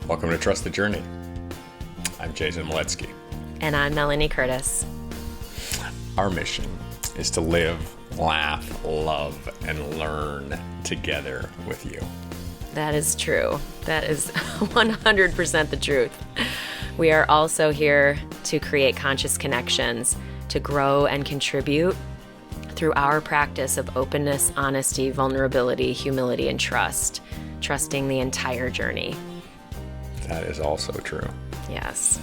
Welcome to Trust the Journey. I'm Jason Maletsky. And I'm Melanie Curtis. Our mission is to live, laugh, love, and learn together with you. That is true. That is 100% the truth. We are also here to create conscious connections, to grow and contribute through our practice of openness, honesty, vulnerability, humility, and trust, trusting the entire journey. That is also true. Yes.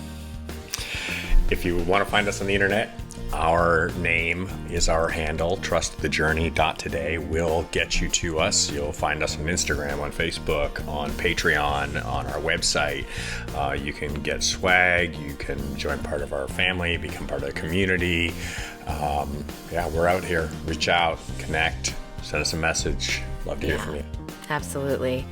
If you want to find us on the internet, our name is our handle, trustthejourney.today. Will get you to us. You'll find us on Instagram, on Facebook, on Patreon, on our website. You can get swag. You can join part of our family, become part of the community. We're out here. Reach out, connect, send us a message. Love to hear from you. Absolutely.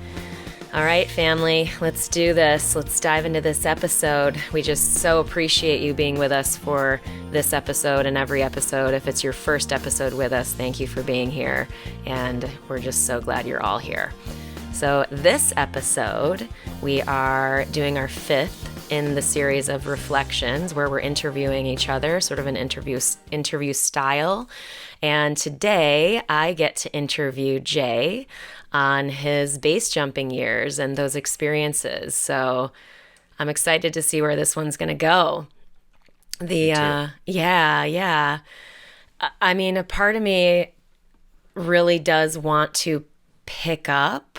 All right, family, let's do this. Let's dive into this episode. We just so appreciate you being with us for this episode and every episode. If it's your first episode with us, thank you for being here. And we're just so glad you're all here. So this episode, we are doing our fifth in the series of reflections where we're interviewing each other, sort of an interview style. And today I get to interview Jay on his base jumping years and those experiences. So I'm excited to see where this one's going to go. Yeah. I mean, a part of me really does want to pick up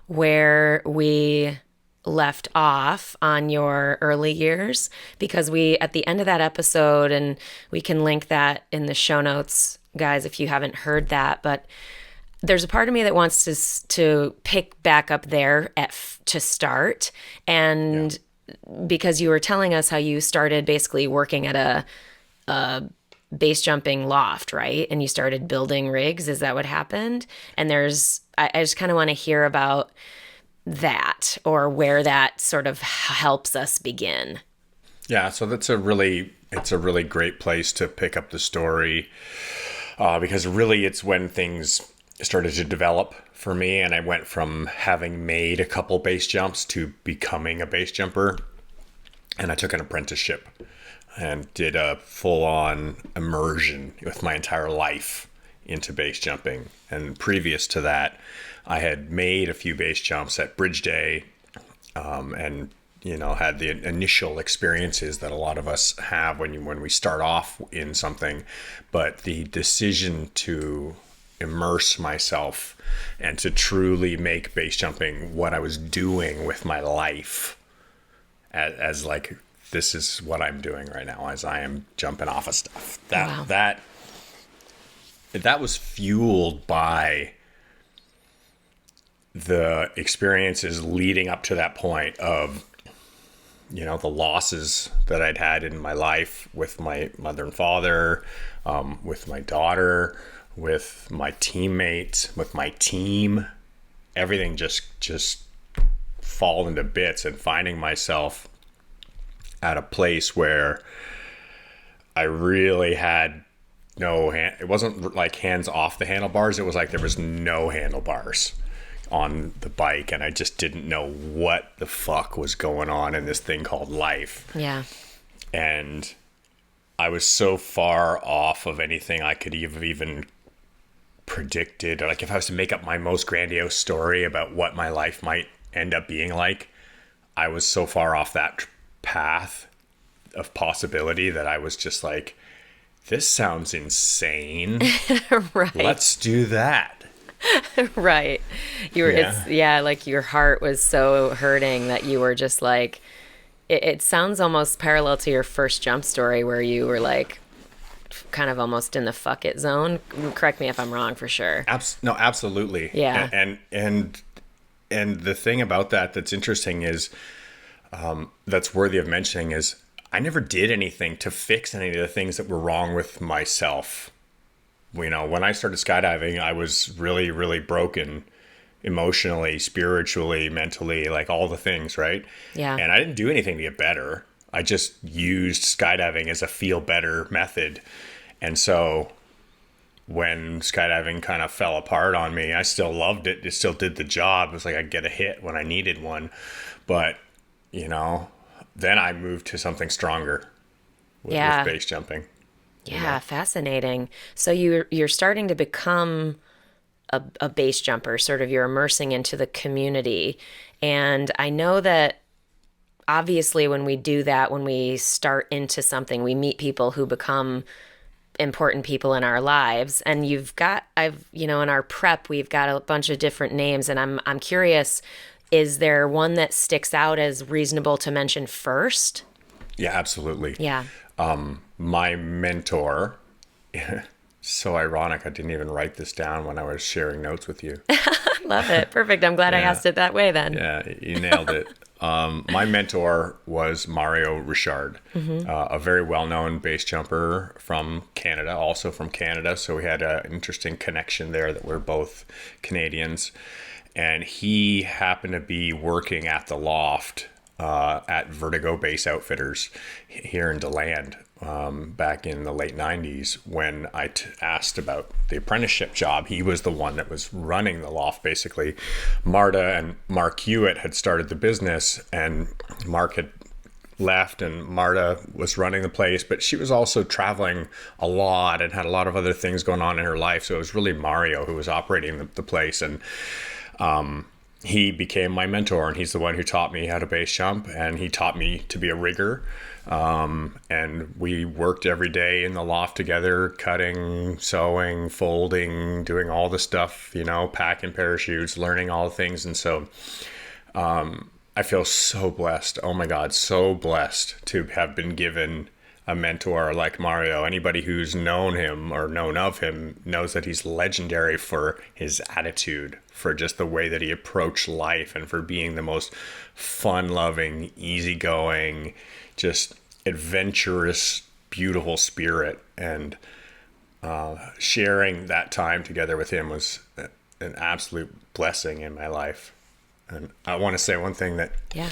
where we left off on your early years, because we, at the end of that episode, and we can link that in the show notes, guys, if you haven't heard that, but there's a part of me that wants to pick back up there to start. And because you were telling us how you started basically working at a base jumping loft, right? And you started building rigs. Is that what happened? And I just kind of want to hear about that, or where that sort of helps us begin. Yeah, so it's a really great place to pick up the story, because really it's when things started to develop for me, and I went from having made a couple base jumps to becoming a base jumper. And I took an apprenticeship and did a full-on immersion with my entire life into base jumping. And previous to that, I had made a few base jumps at Bridge Day, and had the initial experiences that a lot of us have when we start off in something. But the decision to immerse myself and to truly make base jumping what I was doing with my life, as like, this is what I'm doing right now as I am jumping off of stuff. That was fueled by the experiences leading up to that point of, the losses that I'd had in my life with my mother and father, with my daughter, with my teammates, with my team. Everything just fall into bits, and finding myself at a place where I really had it wasn't like hands off the handlebars. It was like there was no handlebars on the bike, and I just didn't know what the fuck was going on in this thing called life. Yeah. And I was so far off of anything I could even predicted. Like, if I was to make up my most grandiose story about what my life might end up being like, I was so far off that path of possibility that I was just like, this sounds insane. Right. Let's do that. Right. Like your heart was so hurting that you were just like, it sounds almost parallel to your first jump story, where you were like kind of almost in the fuck it zone. Correct me if I'm wrong, for sure. No, absolutely. Yeah. And the thing about that's interesting is, that's worthy of mentioning, is I never did anything to fix any of the things that were wrong with myself. When I started skydiving, I was really, really broken emotionally, spiritually, mentally, like all the things, right? Yeah. And I didn't do anything to get better. I just used skydiving as a feel better method. And so when skydiving kind of fell apart on me, I still loved it. It still did the job. It was like I'd get a hit when I needed one. But you know, then I moved to something stronger with Yeah. base jumping. Yeah, fascinating. So you're starting to become a base jumper, sort of you're immersing into the community. And I know that obviously when we do that, when we start into something, we meet people who become important people in our lives. And in our prep, we've got a bunch of different names, and I'm curious, is there one that sticks out as reasonable to mention first? Yeah, absolutely. Yeah. My mentor, so ironic, I didn't even write this down when I was sharing notes with you. Love it. Perfect. I'm glad I Yeah. asked it that way then. Yeah, you nailed it. My mentor was Mario Richard, a very well-known base jumper from Canada, also from Canada. So we had an interesting connection there that we're both Canadians. And he happened to be working at the loft at Vertigo Base Outfitters here in DeLand back in the late 90s when I asked about the apprenticeship job. He was the one that was running the loft, basically. Marta and Mark Hewitt had started the business, and Mark had left and Marta was running the place, but she was also traveling a lot and had a lot of other things going on in her life. So it was really Mario who was operating the place. And he became my mentor, and he's the one who taught me how to base jump, and he taught me to be a rigger. And we worked every day in the loft together, cutting, sewing, folding, doing all the stuff, packing parachutes, learning all the things. And so I feel so blessed. Oh my God, so blessed to have been given a mentor like Mario. Anybody who's known him or known of him knows that he's legendary for his attitude, for just the way that he approached life, and for being the most fun-loving, easygoing, just adventurous, beautiful spirit. And sharing that time together with him was an absolute blessing in my life. And I want to say one thing that Yeah.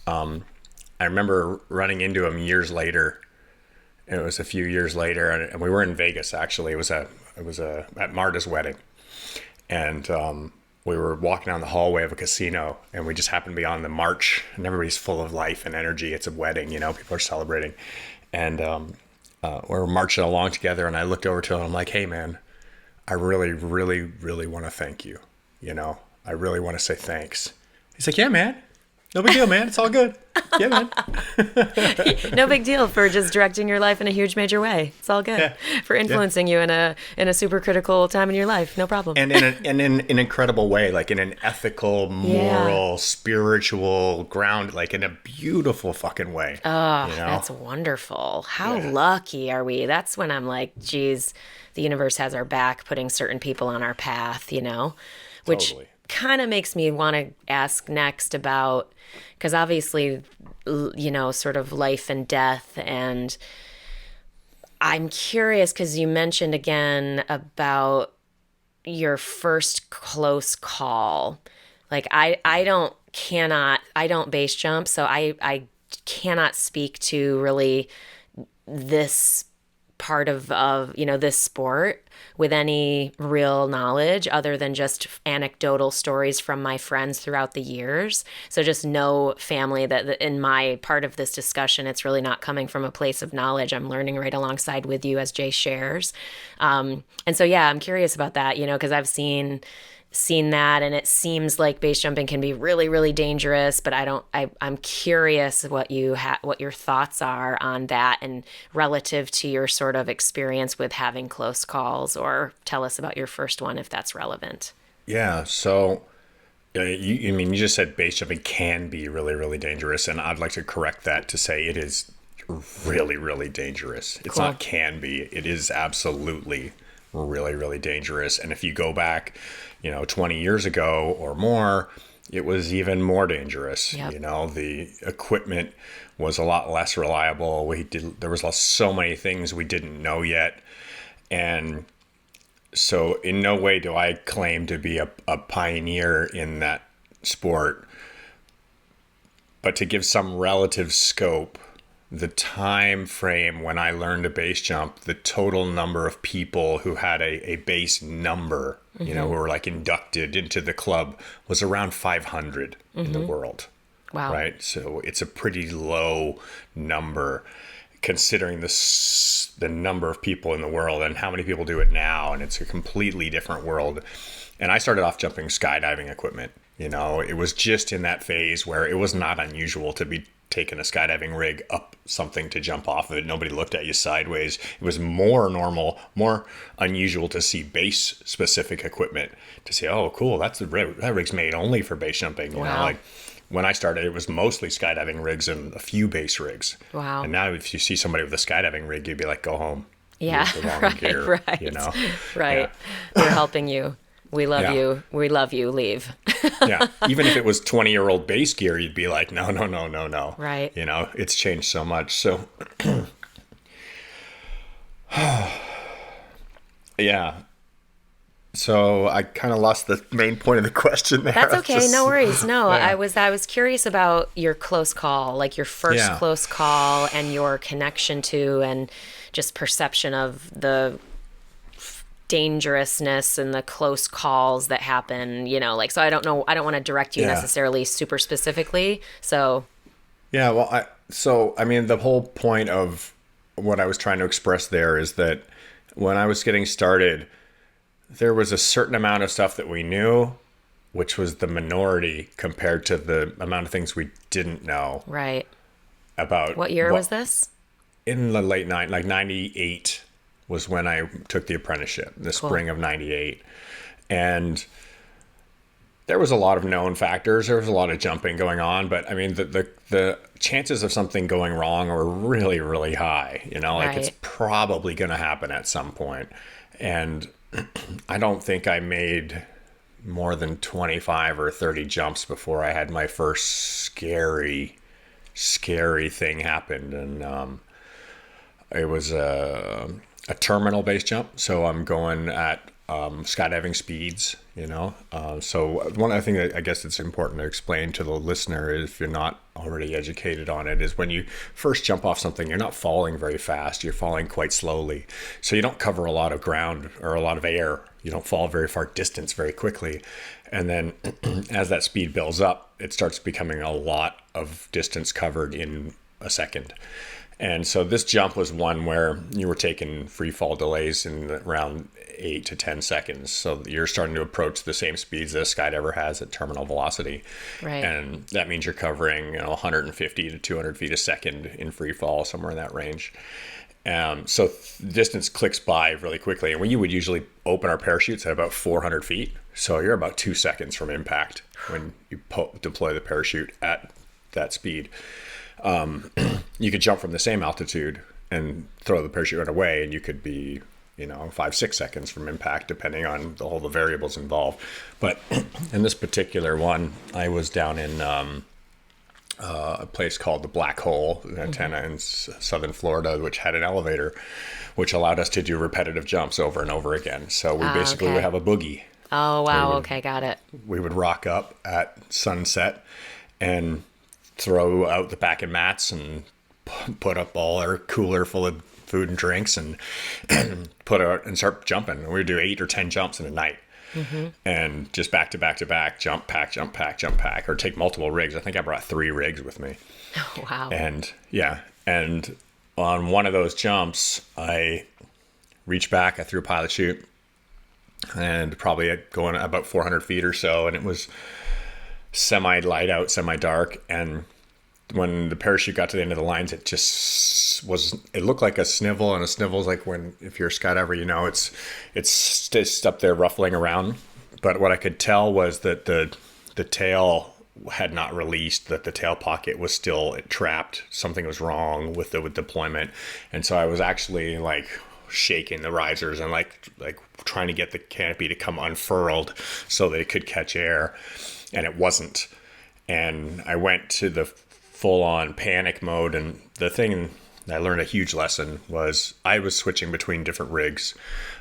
I remember running into him years later. It was a few years later, and we were in Vegas. Actually, it was at Marta's wedding, and we were walking down the hallway of a casino, and we just happened to be on the march, and everybody's full of life and energy. It's a wedding, people are celebrating, and we were marching along together. And I looked over to him. I'm like, "Hey, man, I really, really, really want to thank you. I really want to say thanks." He's like, "Yeah, man. No big deal, man. It's all good. Yeah, man." No big deal for just directing your life in a huge major way. It's all good. Yeah. For influencing you in a super critical time in your life. No problem. And in an incredible way, like in an ethical, moral, spiritual ground, like in a beautiful fucking way. Oh, that's wonderful. How lucky are we? That's when I'm like, geez, the universe has our back, putting certain people on our path, which Totally. kind of makes me want to ask next about, because obviously, sort of life and death. And I'm curious because you mentioned again about your first close call. Like I don't base jump, so I cannot speak to really this part of this sport with any real knowledge other than just anecdotal stories from my friends throughout the years. So just no family that in my part of this discussion, it's really not coming from a place of knowledge. I'm learning right alongside with you as Jay shares. And so, yeah, I'm curious about that, because I've seen that, and it seems like base jumping can be really, really dangerous, but I'm curious what your thoughts are on that and relative to your sort of experience with having close calls, or tell us about your first one if that's relevant. Yeah. So, you just said base jumping can be really, really dangerous, and I'd like to correct that to say it is really, really dangerous. It's Cool. not can be. It is absolutely really, really dangerous. And if you go back, 20 years ago or more, it was even more dangerous. Yep. The equipment was a lot less reliable. There was so many things we didn't know yet. And so in no way do I claim to be a pioneer in that sport, but to give some relative scope, the time frame when I learned to base jump, the total number of people who had a base number, who were like inducted into the club, was around 500 in the world. Wow. right? So it's a pretty low number considering the number of people in the world and how many people do it now. And it's a completely different world. And I started off jumping skydiving equipment. You know, it was just in that phase where it was not unusual to be taking a skydiving rig up something to jump off of it. Nobody looked at you sideways. It was more normal, more unusual to see base specific equipment, to say, oh, cool, that's the rig. That rig's made only for base jumping. You know, like when I started, it was mostly skydiving rigs and a few base rigs. Wow. And now if you see somebody with a skydiving rig, you'd be like, go home. Yeah. You have the wrong Right. gear, Right. you know? Right. Yeah. We're helping you. We love Yeah. you. We love you. Leave. Yeah. Even if it was 20-year-old base gear, you'd be like, no, no, no, no, no. Right. You know, it's changed so much. So, yeah. So I kind of lost the main point of the question there. That's okay. No worries. No, Yeah. I was curious about your close call, like your first Yeah. close call and your connection to and just perception of the dangerousness and the close calls that happen, you know, like, so I don't know, I don't want to direct you Yeah. necessarily super specifically. So Yeah, well, I mean, the whole point of what I was trying to express there is that when I was getting started, there was a certain amount of stuff that we knew, which was the minority compared to the amount of things we didn't know right. about. What year was this? In the late like 98 was when I took the apprenticeship, the spring of 98. And there was a lot of known factors. There was a lot of jumping going on, but I mean, the chances of something going wrong are really, really high. You know, like it's Right. probably going to happen at some point. And I don't think I made more than 25 or 30 jumps before I had my first scary thing happen. And it was a terminal base jump. So I'm going at skydiving speeds, you know. So one other thing that I guess it's important to explain to the listener, if you're not already educated on it, is when you first jump off something, you're not falling very fast. You're falling quite slowly. So you don't cover a lot of ground or a lot of air. You don't fall very far distance very quickly. And then as that speed builds up, it starts becoming a lot of distance covered in a second. And so this jump was one where you were taking free fall delays in around 8 to 10 seconds. So you're starting to approach the same speeds that a skydiver has at terminal velocity. Right. And that means you're covering 150 to 200 feet a second in free fall, somewhere in that range. So distance clicks by really quickly. And we would usually open our parachutes at about 400 feet. So you're about 2 seconds from impact when you deploy the parachute at that speed. You could jump from the same altitude and throw the parachute away, and you could be, 5-6 seconds from impact, depending on all the variables involved. But in this particular one, I was down in a place called the Black Hole, Antenna in southern Florida, which had an elevator, which allowed us to do repetitive jumps over and over again. So we basically okay. would have a boogie. Oh, wow. Okay. Got it. We would rock up at sunset and throw out the packing mats and put up all our cooler full of food and drinks and put out and start jumping. We would do 8 or 10 jumps in a night. Mm-hmm. And just back to back to back, jump pack, jump pack, jump pack, or take multiple rigs. I think I brought 3 rigs with me. Oh, wow. And and on one of those jumps, I reached back, I threw a pilot chute, and probably going about 400 feet or so, and it was semi light out, semi dark, and when the parachute got to the end of the lines, it just it looked like a snivel, and a snivel is like if you're a skydiver, it's just up there ruffling around. But what I could tell was that the tail had not released, that the tail pocket was still trapped. Something was wrong with the deployment. And so I was actually like shaking the risers and like trying to get the canopy to come unfurled so they could catch air, and it wasn't. And I went to the full-on panic mode, and the thing I learned a huge lesson was I was switching between different rigs.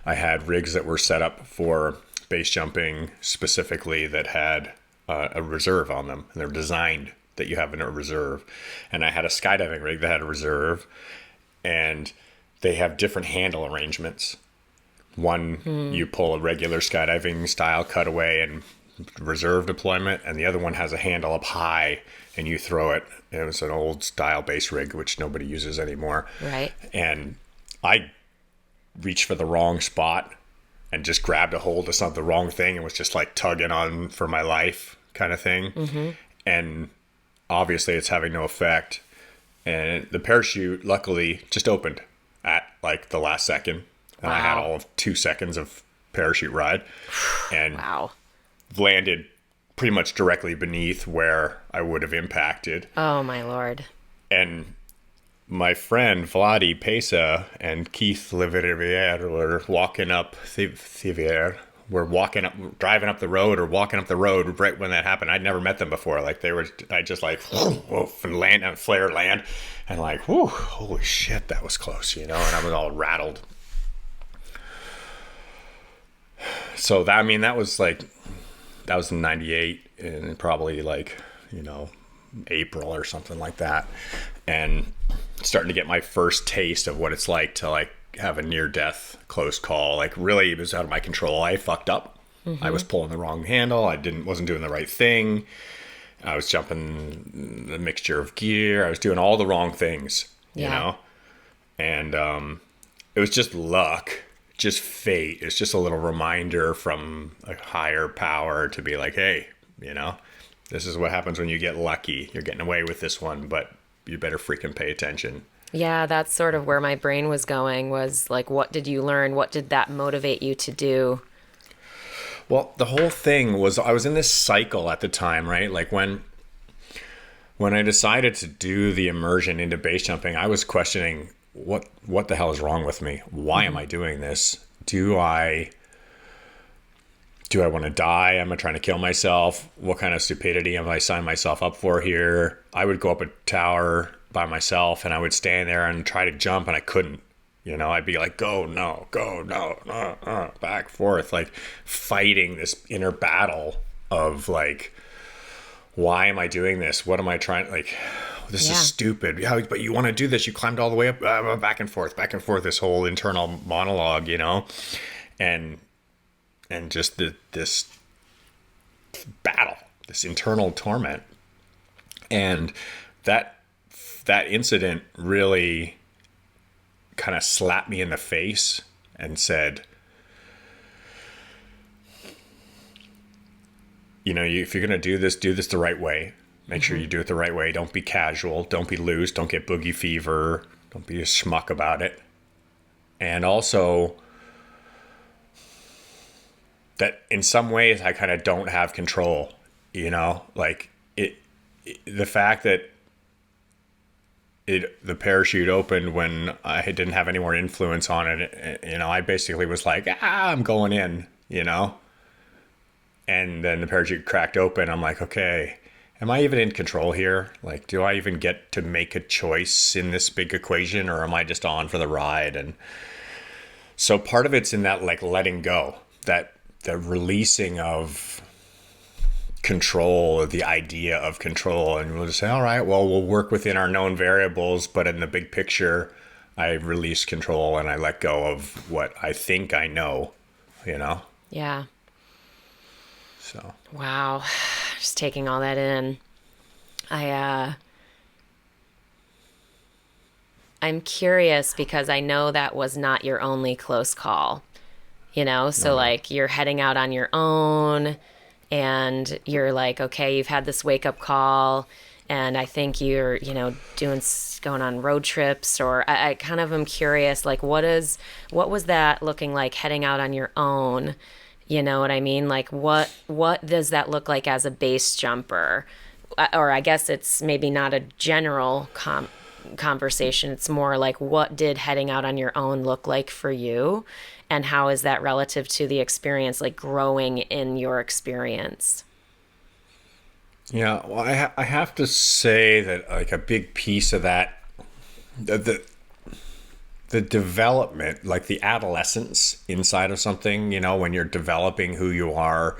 I had rigs that were set up for base jumping specifically that had a reserve on them, and they're designed that you have in a reserve. And I had a skydiving rig that had a reserve, and they have different handle arrangements. One, you pull a regular skydiving style cutaway and reserve deployment, and the other one has a handle up high and you throw it. It was an old style base rig, which nobody uses anymore. Right. And I reached for the wrong spot and just grabbed a hold of the wrong thing and was just like tugging on for my life kind of thing. Mm-hmm. And obviously it's having no effect. And the parachute luckily just opened at like the last second. And I had all of 2 seconds of parachute ride and landed pretty much directly beneath where I would have impacted. Oh my Lord. And my friend Vladi Pesa and Keith Leverrier were walking up driving up the road or walking up the road right when that happened. I'd never met them before. Like I just like, woof, and land and flare land and like, whoo, holy shit, that was close, and I was all rattled. So that was in 98 and probably like, April or something like that. And starting to get my first taste of what it's like to like have a near death close call. Like really it was out of my control. I fucked up. Mm-hmm. I was pulling the wrong handle. wasn't doing the right thing. I was jumping the mixture of gear. I was doing all the wrong things, and it was just luck. Just fate. It's just a little reminder from a higher power to be like, hey, this is what happens when you get lucky. You're getting away with this one, but you better freaking pay attention. Yeah, that's sort of where my brain was going, was like, what did you learn? What did that motivate you to do? Well, the whole thing was, I was in this cycle at the time, right? Like when I decided to do the immersion into base jumping, I was questioning, what the hell is wrong with me? Why am I doing this? Do I want to die? Am I trying to kill myself? What kind of stupidity am I signing myself up for here? I would go up a tower by myself and I would stand there and try to jump and I couldn't. I'd be like, go, no, back, forth, like fighting this inner battle of like, why am I doing this? What am I trying, like, this is stupid. Yeah, but you want to do this. You climbed all the way up, back and forth, this whole internal monologue, and just this battle, this internal torment. And that incident really kind of slapped me in the face and said, if you're going to do this the right way. Make sure you do it the right way. Don't be casual. Don't be loose. Don't get boogie fever. Don't be a schmuck about it. And also that in some ways I kind of don't have control, like the fact that the parachute opened when I didn't have any more influence on it. I basically was like, I'm going in, and then the parachute cracked open. I'm like, okay, am I even in control here? Like, do I even get to make a choice in this big equation, or am I just on for the ride? And so part of it's in that, like, letting go, that the releasing of control, the idea of control. And we'll just say, all right, well, we'll work within our known variables, but in the big picture, I release control and I let go of what I think I know, Yeah. So. Wow. Just taking all that in. I'm curious because I know that was not your only close call, so like you're heading out on your own and you're like, okay, you've had this wake up call and I think you're, going on road trips, or I kind of am curious, like what was that looking like heading out on your own? You know what I mean? Like what does that look like as a base jumper? Or I guess it's maybe not a general conversation. It's more like, what did heading out on your own look like for you? And how is that relative to the experience, like growing in your experience? Yeah, well, I have to say that like a big piece of that, the development, like the adolescence inside of something, when you're developing who you are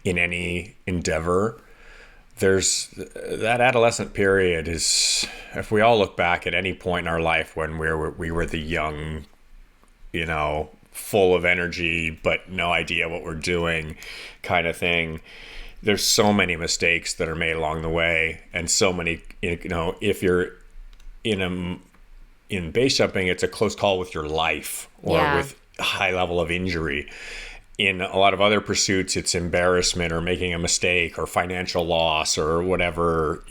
in any endeavor, there's that adolescent period is, if we all look back at any point in our life when we were the young, full of energy, but no idea what we're doing kind of thing. there's so many mistakes that are made along the way, and so many, if you're in base jumping, it's a close call with your life or Yeah. with a high level of injury. In a lot of other pursuits, it's embarrassment or making a mistake or financial loss or whatever,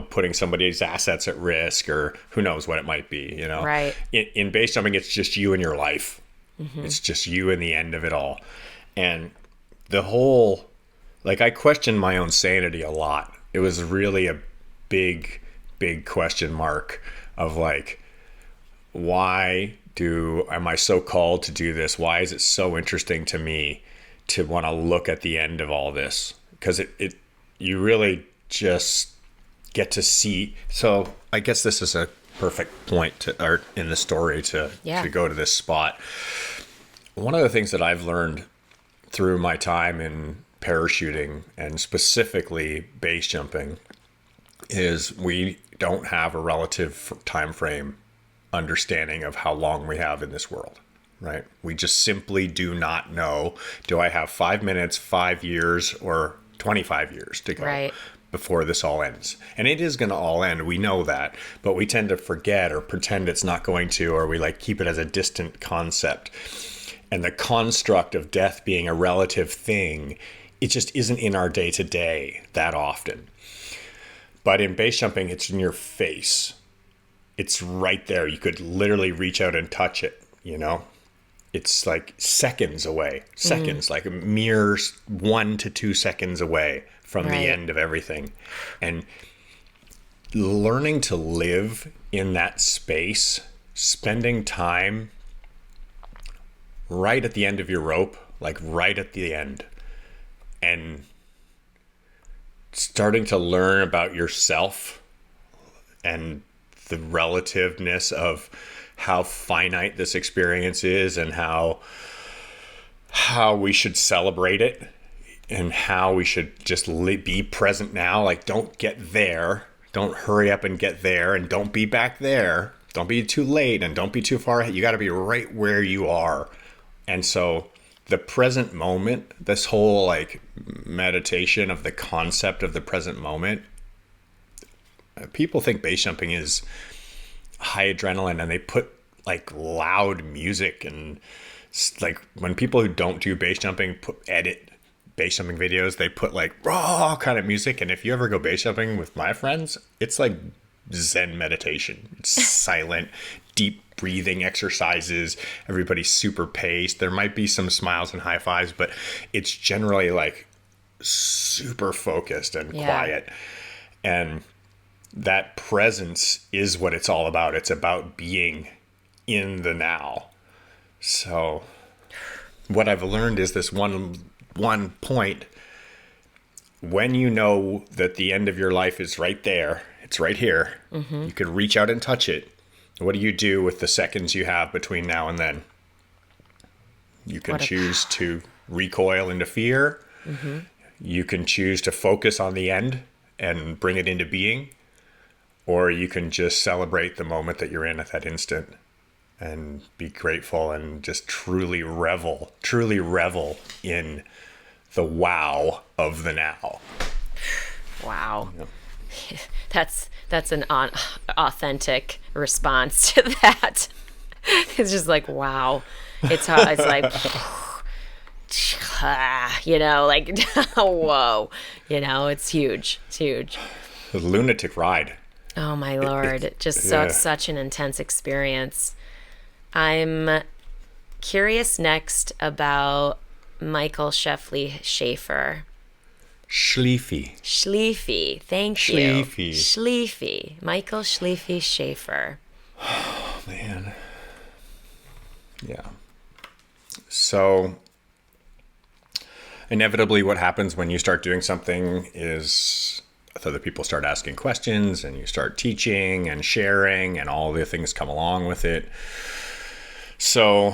putting somebody's assets at risk or who knows what it might be, Right. In base jumping, it's just you and your life. It's just you and the end of it all. And the whole, like, I questioned my own sanity a lot. It was really a big, big question mark of like, why am I so called to do this? Why is it so interesting to me to want to look at the end of all this? Because you really just get to see. So I guess this is a perfect point in the story to go to this spot. One of the things that I've learned through my time in parachuting and specifically base jumping is we don't have a relative time frame understanding of how long we have in this world, right? We just simply do not know. Do I have 5 minutes, 5 years, or 25 years to go before this all ends? And it is going to all end. We know that, but we tend to forget or pretend it's not going to, or we like keep it as a distant concept. And the construct of death being a relative thing, it just isn't in our day to day that often. But in base jumping, it's in your face. It's right there. You could literally reach out and touch it, It's like seconds away. Like a mere 1 to 2 seconds away from the end of everything. And learning to live in that space, spending time right at the end of your rope, like right at the end, and starting to learn about yourself and the relativeness of how finite this experience is and how we should celebrate it and how we should just be present now. Like, don't get there. Don't hurry up and get there, and don't be back there. Don't be too late and don't be too far ahead. You got to be right where you are. And so the present moment, this whole like meditation of the concept of the present moment, people think base jumping is high adrenaline, and they put like loud music, and like when people who don't do base jumping edit base jumping videos, they put like raw kind of music. And if you ever go base jumping with my friends, it's like Zen meditation. It's silent, deep breathing exercises. Everybody's super paced. There might be some smiles and high fives, but it's generally like super focused and quiet. And that presence is what it's all about. It's about being in the now. So what I've learned is this one point: when you know that the end of your life is right there, it's right here, you could reach out and touch it. What do you do with the seconds you have between now and then? You can choose to recoil into fear. You can choose to focus on the end and bring it into being. Or you can just celebrate the moment that you're in at that instant and be grateful and just truly revel in the wow of the now. Wow. Yeah. That's an authentic response to that. It's just like, wow. It's like, like, whoa, it's huge. It's huge. A lunatic ride. Oh my Lord. Such an intense experience. I'm curious next about Michael Sheffley Schaefer. Schlieffy. Thank you. Schlieffy. Michael Schlieffy Schaefer. Oh, man. Yeah. So inevitably what happens when you start doing something is other people start asking questions, and you start teaching and sharing, and all the things come along with it. So,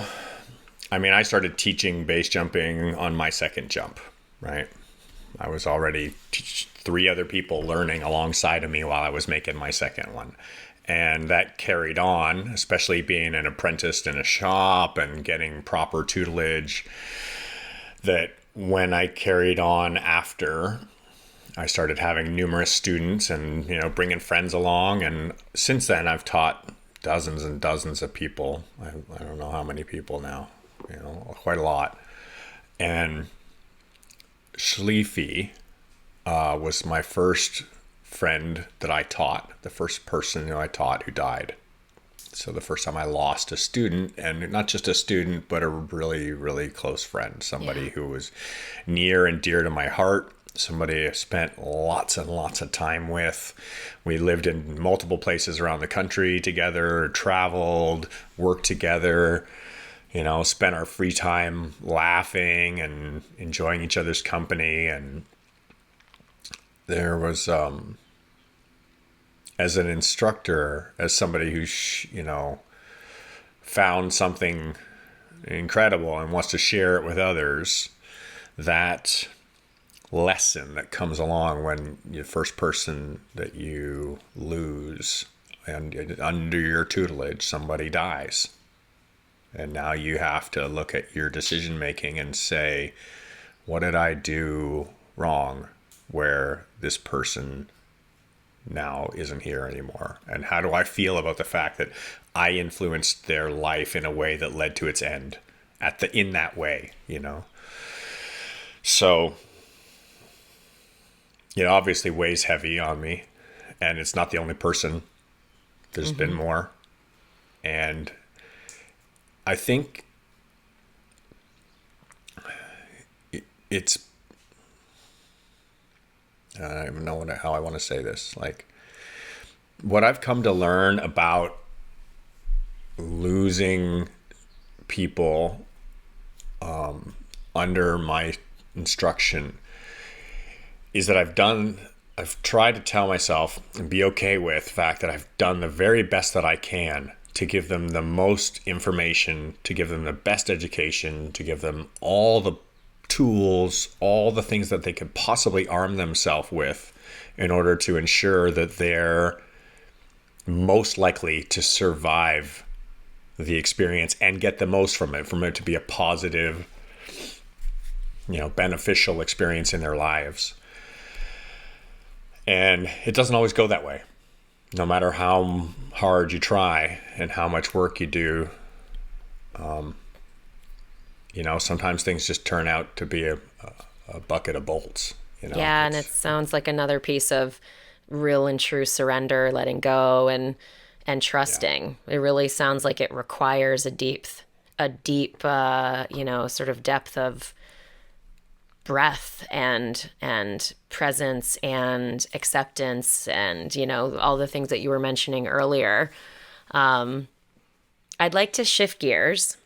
I started teaching base jumping on my second jump, right? I was already 3 other people learning alongside of me while I was making my second one. And that carried on, especially being an apprentice in a shop and getting proper tutelage, that when I carried on after, I started having numerous students and, bringing friends along. And since then, I've taught dozens and dozens of people. I don't know how many people now, quite a lot. And Schlieffy was my first friend that I taught, the first person I taught who died. So the first time I lost a student, and not just a student, but a really, really close friend, somebody who was near and dear to my heart, somebody I spent lots and lots of time with. We lived in multiple places around the country together, traveled, worked together, spent our free time laughing and enjoying each other's company. And there was, as an instructor, as somebody who, found something incredible and wants to share it with others, that lesson that comes along when the first person that you lose and under your tutelage, somebody dies. And now you have to look at your decision making and say, what did I do wrong where this person now isn't here anymore? And how do I feel about the fact that I influenced their life in a way that led to its end in that way, So, obviously weighs heavy on me, and it's not the only person. There's been more. And I think it's, I don't even know how I want to say this. Like, what I've come to learn about losing people under my instruction is that I've tried to tell myself and be okay with the fact that I've done the very best that I can to give them the most information, to give them the best education, to give them all the tools, all the things that they could possibly arm themselves with in order to ensure that they're most likely to survive the experience and get the most from it to be a positive, beneficial experience in their lives. And it doesn't always go that way. No matter how hard you try and how much work you do, sometimes things just turn out to be a bucket of bolts. Yeah, and it sounds like another piece of real and true surrender, letting go and trusting. Yeah. It really sounds like it requires a deep, sort of depth of breath and presence and acceptance and, all the things that you were mentioning earlier. I'd like to shift gears.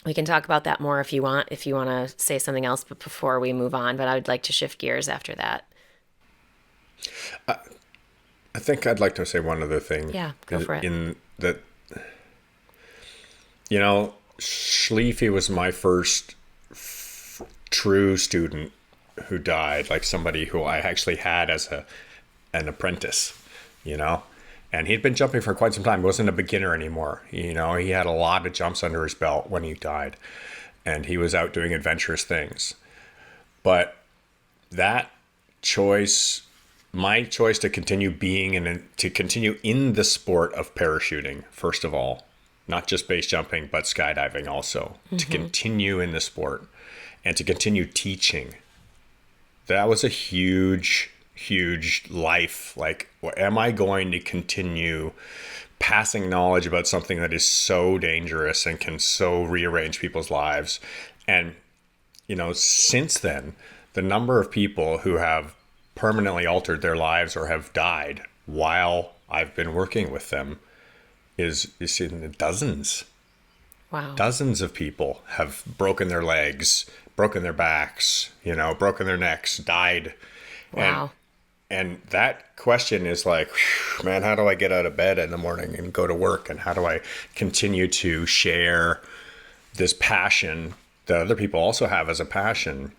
We can talk about that more if you want to say something else, but before we move on, but I would like to shift gears after that. I think I'd like to say one other thing. Yeah, go for it. In that, Schlieffy was my first true student who died, like somebody who I actually had as an apprentice, and he'd been jumping for quite some time. He wasn't a beginner anymore. He had a lot of jumps under his belt when he died, and he was out doing adventurous things. But that choice, my choice to continue to continue in the sport of parachuting, first of all, not just base jumping, but skydiving also, to continue in the sport and to continue teaching. That was a huge life. Like, am I going to continue passing knowledge about something that is so dangerous and can so rearrange people's lives? And, since then, the number of people who have permanently altered their lives or have died while I've been working with them is in the dozens. Wow. Dozens of people have broken their legs, broken their backs, broken their necks, died. Wow. And that question is like, man, how do I get out of bed in the morning and go to work? And how do I continue to share this passion that other people also have as a passion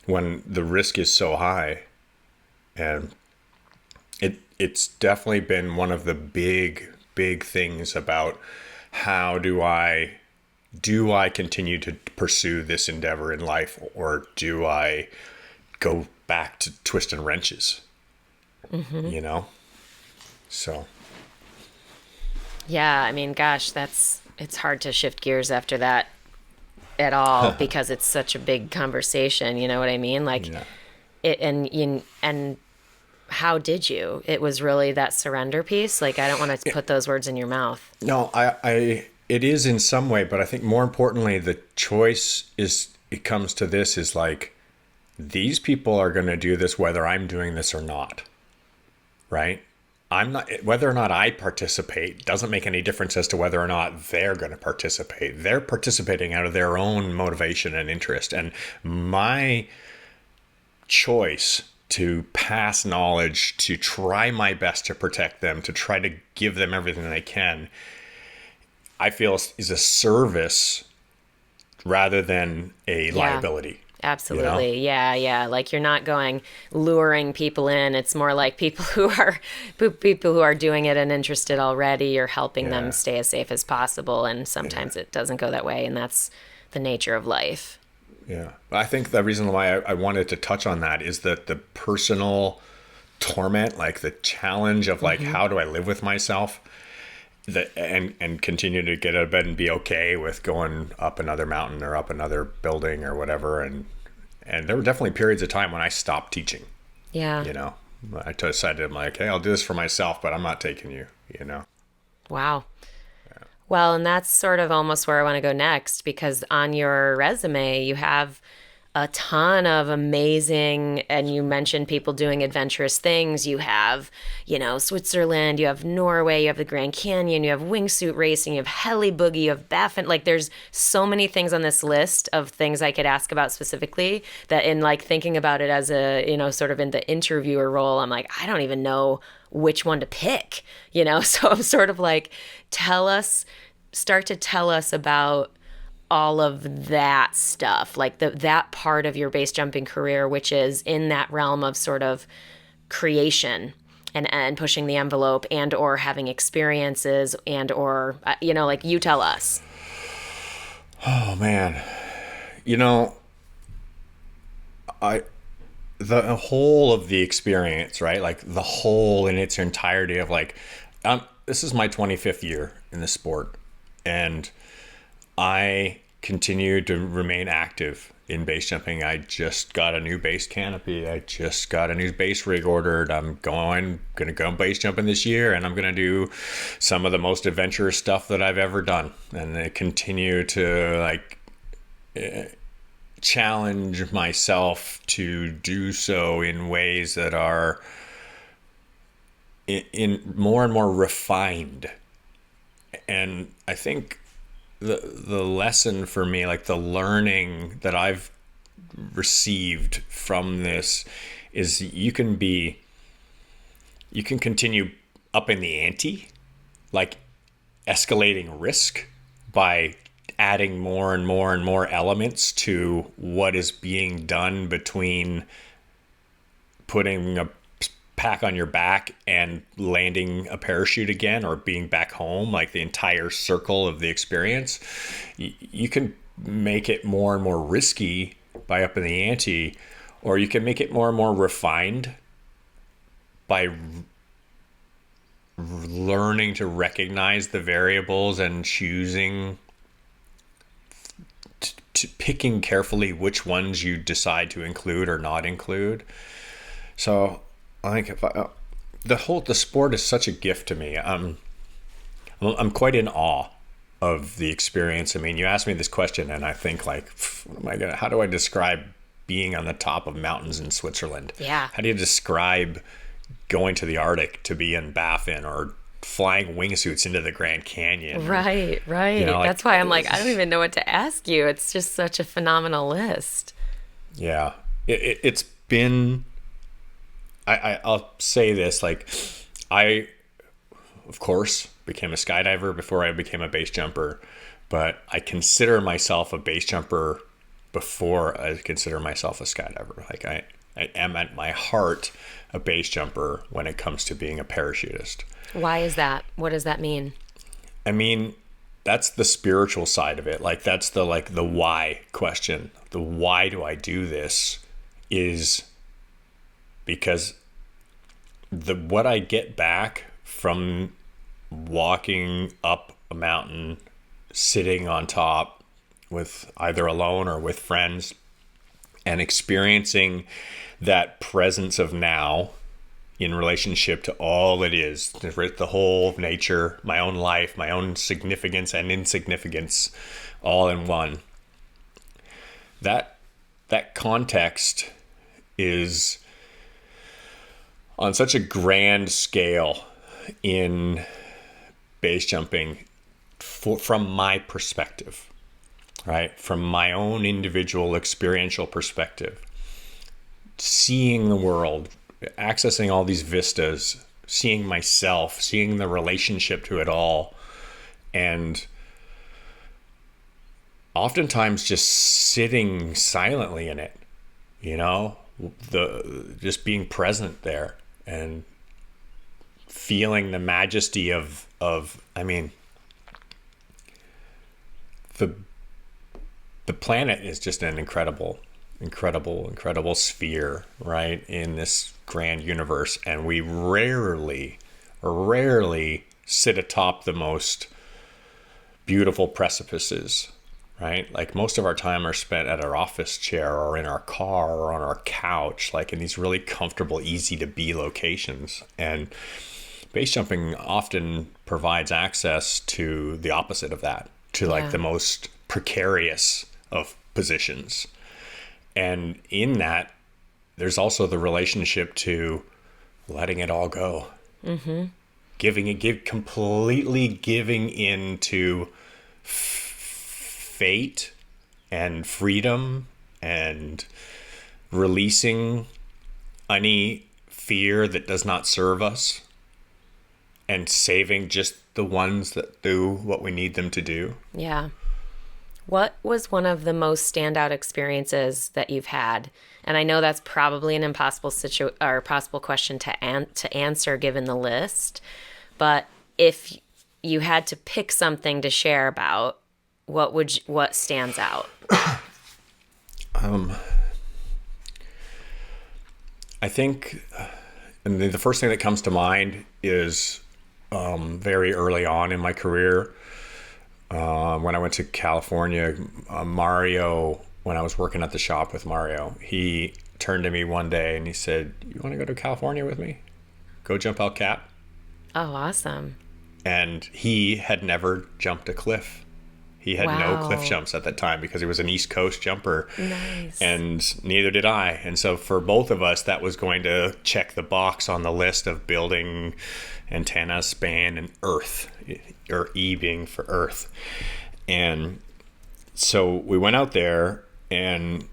when the risk is so high? And it's definitely been one of the big things about how do I continue to pursue this endeavor in life, or do I go back to twisting wrenches, you know? So, Yeah, I mean, gosh, it's hard to shift gears after that at all because it's such a big conversation, you know what I mean? Like yeah. and how did you? It was really that surrender piece. Like I don't want to put those words in your mouth. No, it is in some way, but I think more importantly, the choice is, it comes to this is like, these people are going to do this whether I'm doing this or not, right? I'm not, whether or not I participate doesn't make any difference as to whether or not they're going to participate. They're participating out of their own motivation and interest. And my choice to pass knowledge, to try my best to protect them, to try to give them everything they can, I feel is a service rather than a liability. Absolutely. You know? Yeah. Like you're not going luring people in. It's more like people who are doing it and interested already. You're helping them stay as safe as possible. And sometimes it doesn't go that way. And that's the nature of life. Yeah. I think the reason why I wanted to touch on that is that the personal torment, like the challenge of like, how do I live with myself? And continue to get out of bed and be okay with going up another mountain or up another building or whatever. And there were definitely periods of time when I stopped teaching. Yeah. You know, I decided, I'm like, hey, I'll do this for myself, but I'm not taking you, you know? Wow. Well, and that's sort of almost where I want to go next, because on your resume, you have a ton of amazing, and you mentioned people doing adventurous things. You have, Switzerland, you have Norway, you have the Grand Canyon, you have wingsuit racing, you have heli boogie, you have Baffin. Like there's so many things on this list of things I could ask about specifically that in like thinking about it as a, sort of in the interviewer role, I'm like, I don't even know which one to pick, So I'm sort of like, start to tell us about all of that stuff, like that part of your base jumping career, which is in that realm of sort of creation and pushing the envelope and or having experiences and or, like you tell us. Oh man. The whole of the experience, right? Like the whole in its entirety of like, this is my 25th year in the sport, and I continue to remain active in base jumping. I just got a new base canopy. I just got a new base rig ordered. I'm going to go base jumping this year, and I'm going to do some of the most adventurous stuff that I've ever done. And I continue to like challenge myself to do so in ways that are in more and more refined. And I think the lesson for me, like the learning that I've received from this, is you can continue up in the ante, like escalating risk by adding more and more and more elements to what is being done between putting a pack on your back and landing a parachute again, or being back home, like the entire circle of the experience. You can make it more and more risky by upping the ante, or you can make it more and more refined by learning to recognize the variables and choosing to picking carefully which ones you decide to include or not include. So I think the sport is such a gift to me. I'm quite in awe of the experience. I mean, you asked me this question, and I think like, how do I describe being on the top of mountains in Switzerland? Yeah. How do you describe going to the Arctic to be in Baffin, or flying wingsuits into the Grand Canyon? Right. That's why I'm like, I don't even know what to ask you. It's just such a phenomenal list. Yeah, it's been. I'll say this, like, I, of course, became a skydiver before I became a base jumper, but I consider myself a base jumper before I consider myself a skydiver. Like I am at my heart a base jumper when it comes to being a parachutist. Why is that? What does that mean? I mean, that's the spiritual side of it. Like that's the why question. The why do I do this is because what I get back from walking up a mountain, sitting on top with either alone or with friends, and experiencing that presence of now in relationship to all it is, the whole of nature, my own life, my own significance and insignificance, all in one. That context is on such a grand scale in base jumping from my perspective, right? From my own individual experiential perspective, seeing the world, accessing all these vistas, seeing myself, seeing the relationship to it all, and oftentimes just sitting silently in it, just being present there and feeling the majesty of the planet is just an incredible sphere, right, in this grand universe. And we rarely sit atop the most beautiful precipices, right? Like most of our time are spent at our office chair or in our car or on our couch, like in these really comfortable, easy to be locations. And base jumping often provides access to the opposite of that, to like the most precarious of positions. And in that, there's also the relationship to letting it all go. Mm-hmm. Completely giving into fate and freedom and releasing any fear that does not serve us and saving just the ones that do what we need them to do. Yeah. What was one of the most standout experiences that you've had? And I know that's probably an impossible possible question to answer given the list, but if you had to pick something to share about, what stands out? I think, and the first thing that comes to mind is very early on in my career. When I went to California, Mario, when I was working at the shop with Mario, he turned to me one day and he said, "You want to go to California with me? Go jump El Cap?" Oh, awesome. And he had never jumped a cliff. He had no cliff jumps at that time because he was an East Coast jumper. Nice. And neither did I. And so for both of us, that was going to check the box on the list of building antenna, span, and earth, or E being for earth. And so we went out there, and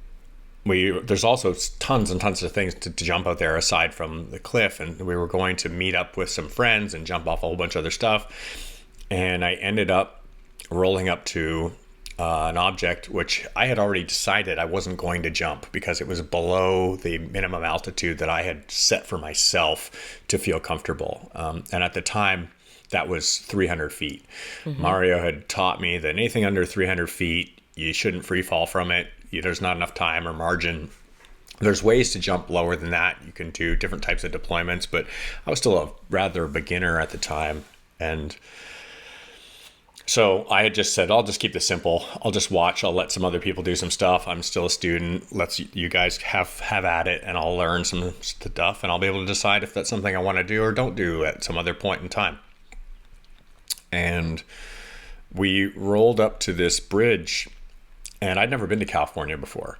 there's also tons and tons of things to jump out there aside from the cliff. And we were going to meet up with some friends and jump off a whole bunch of other stuff. And I ended up rolling up to an object which I had already decided I wasn't going to jump because it was below the minimum altitude that I had set for myself to feel comfortable. And at the time, that was 300 feet. Mm-hmm. Mario had taught me that anything under 300 feet, you shouldn't free fall from it. There's not enough time or margin. There's ways to jump lower than that. You can do different types of deployments, but I was still a rather beginner at the time. And so I had just said, I'll just keep this simple. I'll just watch. I'll let some other people do some stuff. I'm still a student. You guys have at it, and I'll learn some stuff, and I'll be able to decide if that's something I want to do or don't do at some other point in time. And we rolled up to this bridge, and I'd never been to California before.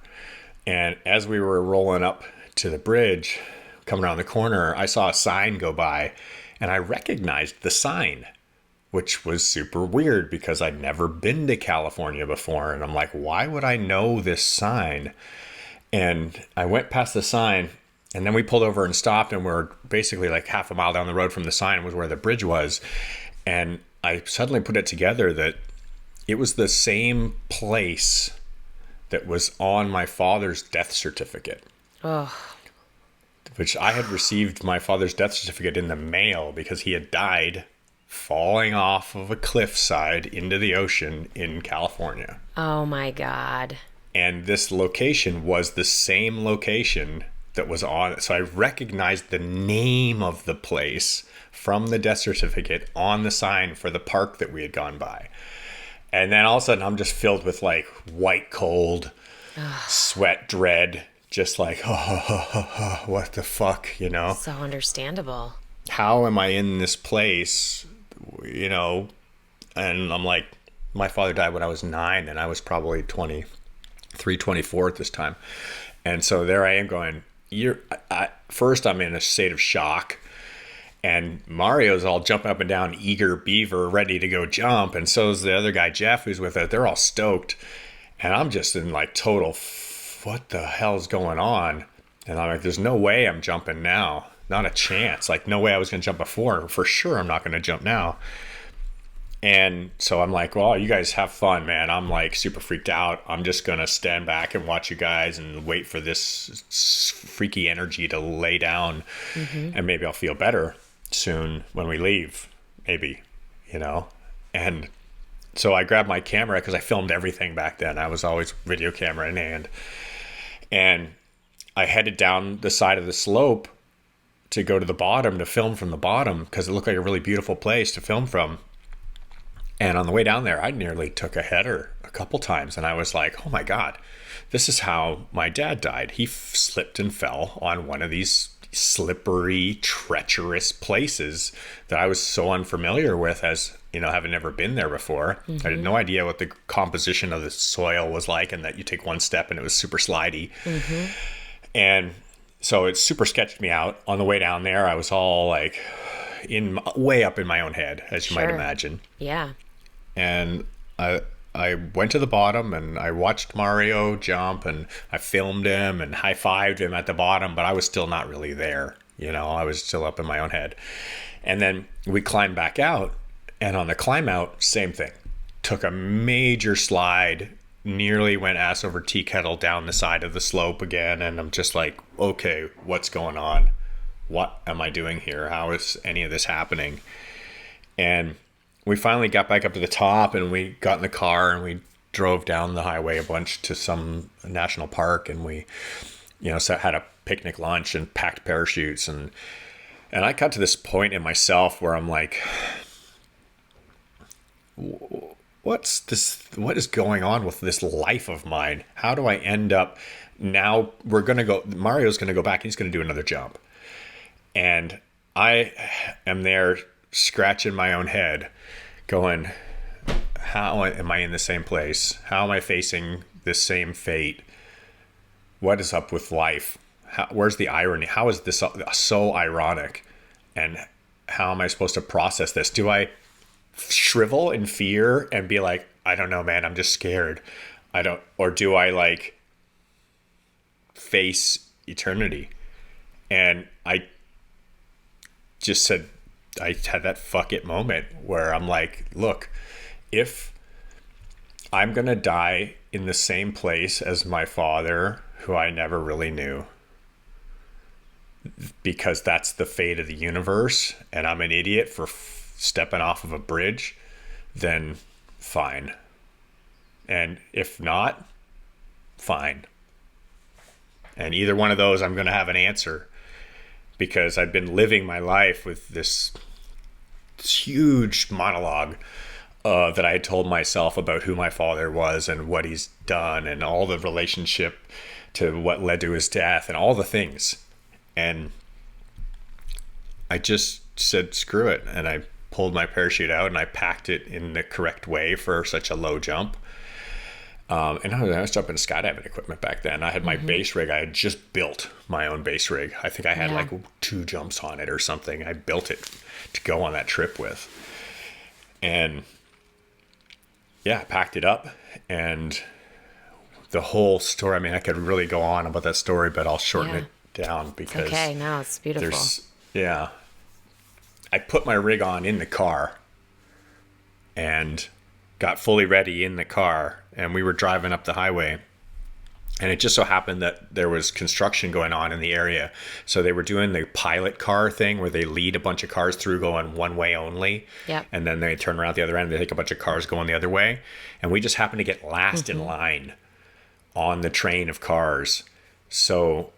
And as we were rolling up to the bridge, coming around the corner, I saw a sign go by, and I recognized the sign, which was super weird because I'd never been to California before. And I'm like, why would I know this sign? And I went past the sign, and then we pulled over and stopped, and we're basically like half a mile down the road from the sign was where the bridge was. And I suddenly put it together that it was the same place that was on my father's death certificate. Oh. Which I had received my father's death certificate in the mail because he had died falling off of a cliffside into the ocean in California. Oh my God. And this location was the same location that was on it. So I recognized the name of the place from the death certificate on the sign for the park that we had gone by. And then all of a sudden I'm just filled with like white cold, sweat, dread, just like, what the fuck, you know? So understandable. How am I in this place, you know? And I'm like, my father died when I was 9 and I was probably 23, 24 at this time. And so there I am going, first I'm in a state of shock, and Mario's all jumping up and down, eager beaver, ready to go jump. And so is the other guy, Jeff, who's with it. They're all stoked. And I'm just in like total, what the hell's going on? And I'm like, there's no way I'm jumping now. Not a chance. Like, no way I was going to jump before. For sure I'm not going to jump now. And so I'm like, well, you guys have fun, man. I'm like super freaked out. I'm just going to stand back and watch you guys and wait for this freaky energy to lay down. And maybe I'll feel better soon when we leave, maybe, you know. And so I grabbed my camera because I filmed everything back then. I was always video camera in hand. And I headed down the side of the slope to go to the bottom to film from the bottom because it looked like a really beautiful place to film from. And on the way down there, I nearly took a header a couple times. And I was like, oh my God, this is how my dad died. He slipped and fell on one of these slippery, treacherous places that I was so unfamiliar with, as, you know, having never been there before. I had no idea what the composition of the soil was like, and that you take one step and it was super slidey. And so it super sketched me out. On the way down there, I was all like way up in my own head, as you might imagine. Yeah. And I went to the bottom and I watched Mario jump and I filmed him and high-fived him at the bottom, but I was still not really there. You know, I was still up in my own head. And then we climbed back out, and on the climb out, same thing. Took a major slide, nearly went ass over tea kettle down the side of the slope again. And I'm just like, okay, what's going on? What am I doing here? How is any of this happening? And we finally got back up to the top, and we got in the car and we drove down the highway a bunch to some national park, and we, you know, had a picnic lunch and packed parachutes. And I got to this point in myself where I'm like, what's this? What is going on with this life of mine? How do I end up now? Mario's going to go back and he's going to do another jump. And I am there scratching my own head going, how am I in the same place? How am I facing the same fate? What is up with life? Where's the irony? How is this so ironic? And how am I supposed to process this? Do I shrivel in fear and be like, I don't know, man, I'm just scared? Or do I like face eternity? And I just said, I had that fuck it moment where I'm like, look, if I'm going to die in the same place as my father, who I never really knew, because that's the fate of the universe, and I'm an idiot for stepping off of a bridge, then fine. And if not, fine. And either one of those, I'm going to have an answer. Because I've been living my life with this huge monologue that I had told myself about who my father was and what he's done and all the relationship to what led to his death and all the things. And I just said, screw it. And I pulled my parachute out and I packed it in the correct way for such a low jump. And I was jumping skydiving equipment back then. I had my base rig. I had just built my own base rig. I think I had like 2 jumps on it or something. I built it to go on that trip with. And yeah, I packed it up. And the whole story, I mean, I could really go on about that story, but I'll shorten it down because... Okay, no, it's beautiful. I put my rig on in the car and got fully ready in the car, and we were driving up the highway, and it just so happened that there was construction going on in the area. So they were doing the pilot car thing where they lead a bunch of cars through going one way only. Yep. And then they turn around the other end, they take a bunch of cars going the other way. And we just happened to get last in line on the train of cars. So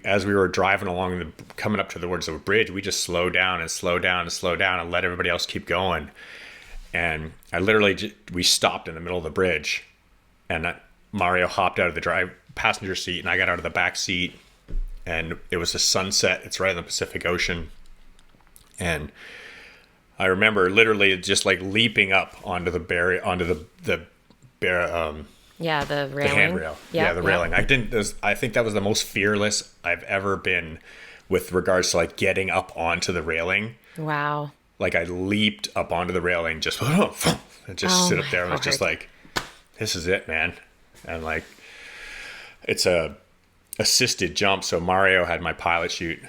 as we were driving along coming up towards the bridge, we just slowed down and slowed down and slowed down and let everybody else keep going. And I literally, we stopped in the middle of the bridge, and Mario hopped out of the passenger seat, and I got out of the back seat, and it was a sunset. It's right in the Pacific Ocean. And I remember literally just like leaping up onto the Yeah, the railing. the handrail. Yeah, the railing. I think that was the most fearless I've ever been with regards to like getting up onto the railing. Wow. Like I leaped up onto the railing, just and just sit up there, and I was just like, this is it, man. And like, it's a assisted jump. So Mario had my pilot chute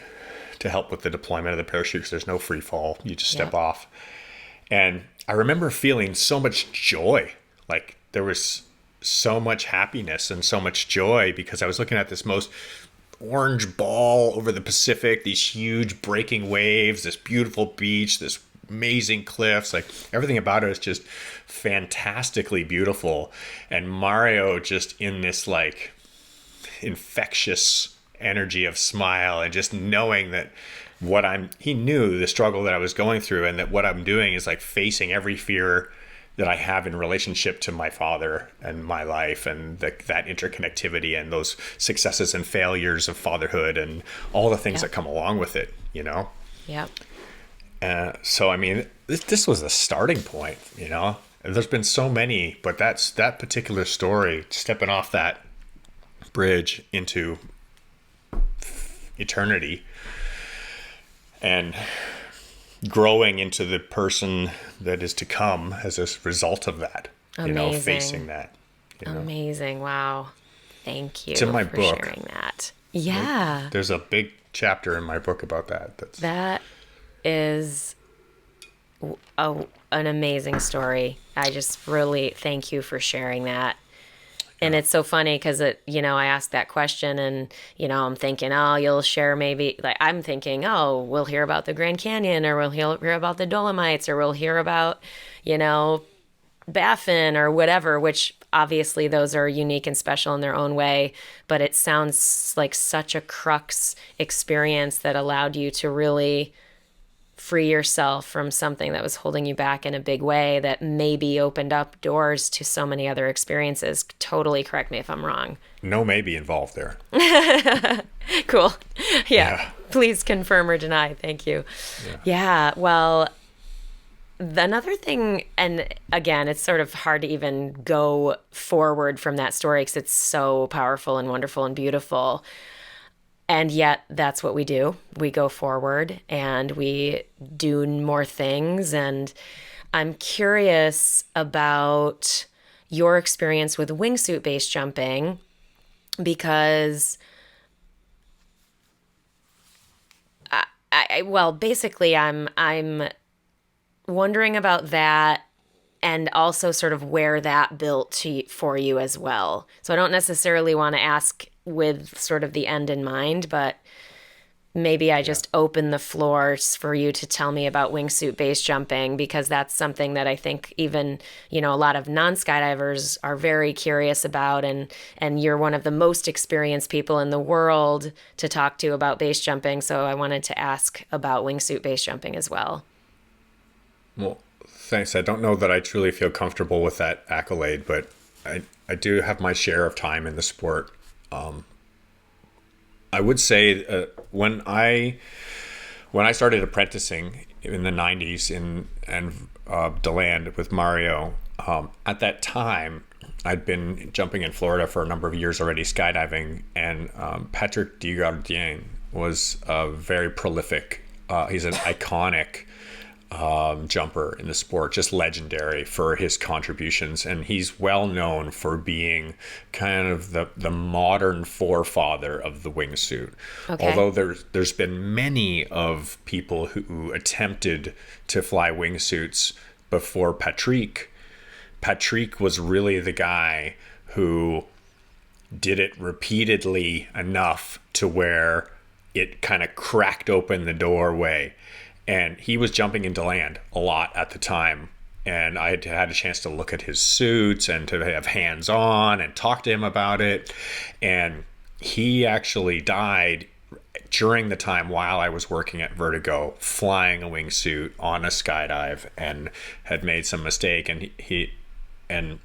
to help with the deployment of the parachute, because there's no free fall. You just step off. And I remember feeling so much joy. Like there was so much happiness and so much joy, because I was looking at this most orange ball over the Pacific, these huge breaking waves, this beautiful beach, this amazing cliffs, like everything about it is just fantastically beautiful. And Mario just in this like infectious energy of smile, and just knowing that he knew the struggle that I was going through, and that what I'm doing is like facing every fear that I have in relationship to my father and my life, and that interconnectivity and those successes and failures of fatherhood and all the things that come along with it, you know? Yep. So, I mean, this was the starting point, you know? And there's been so many, but that particular story, stepping off that bridge into eternity and growing into the person that is to come as a result of that. Amazing. You know, facing that. You know? Amazing. Wow. Thank you It's in my for book. sharing that. Yeah. There's a big chapter in my book about that. That is an amazing story. I just really thank you for sharing that. And it's so funny because I asked that question, and, I'm thinking, oh, you'll share maybe, like, I'm thinking, oh, we'll hear about the Grand Canyon, or we'll hear about the Dolomites, or we'll hear about, Baffin or whatever, which obviously those are unique and special in their own way. But it sounds like such a crux experience that allowed you to really free yourself from something that was holding you back in a big way, that maybe opened up doors to so many other experiences. Totally correct me if I'm wrong. No maybe involved there. Cool. Yeah. Please confirm or deny. Thank you. Yeah. Well, another thing, and again, it's sort of hard to even go forward from that story because it's so powerful and wonderful and beautiful. And yet that's what we do. We go forward and we do more things. And I'm curious about your experience with wingsuit base jumping, because basically I'm wondering about that, and also sort of where that built for you as well. So I don't necessarily want to ask with sort of the end in mind, but maybe I just open the floors for you to tell me about wingsuit base jumping, because that's something that I think even, a lot of non-skydivers are very curious about, and you're one of the most experienced people in the world to talk to about base jumping. So I wanted to ask about wingsuit base jumping as well. Well, thanks. I don't know that I truly feel comfortable with that accolade, but I do have my share of time in the sport. I would say when I started apprenticing in the 90s in DeLand with Mario, at that time I'd been jumping in Florida for a number of years already, skydiving, and Patrick Dugardien was very prolific. He's an iconic jumper in the sport, just legendary for his contributions, and he's well known for being kind of the modern forefather of the wingsuit. Okay. Although there's been many of people who attempted to fly wingsuits before Patrick. Patrick was really the guy who did it repeatedly enough to where it kind of cracked open the doorway. And he was jumping into land a lot at the time. And I had a chance to look at his suits and to have hands on and talk to him about it. And he actually died during the time while I was working at Vertigo, flying a wingsuit on a skydive, and had made some mistake. And and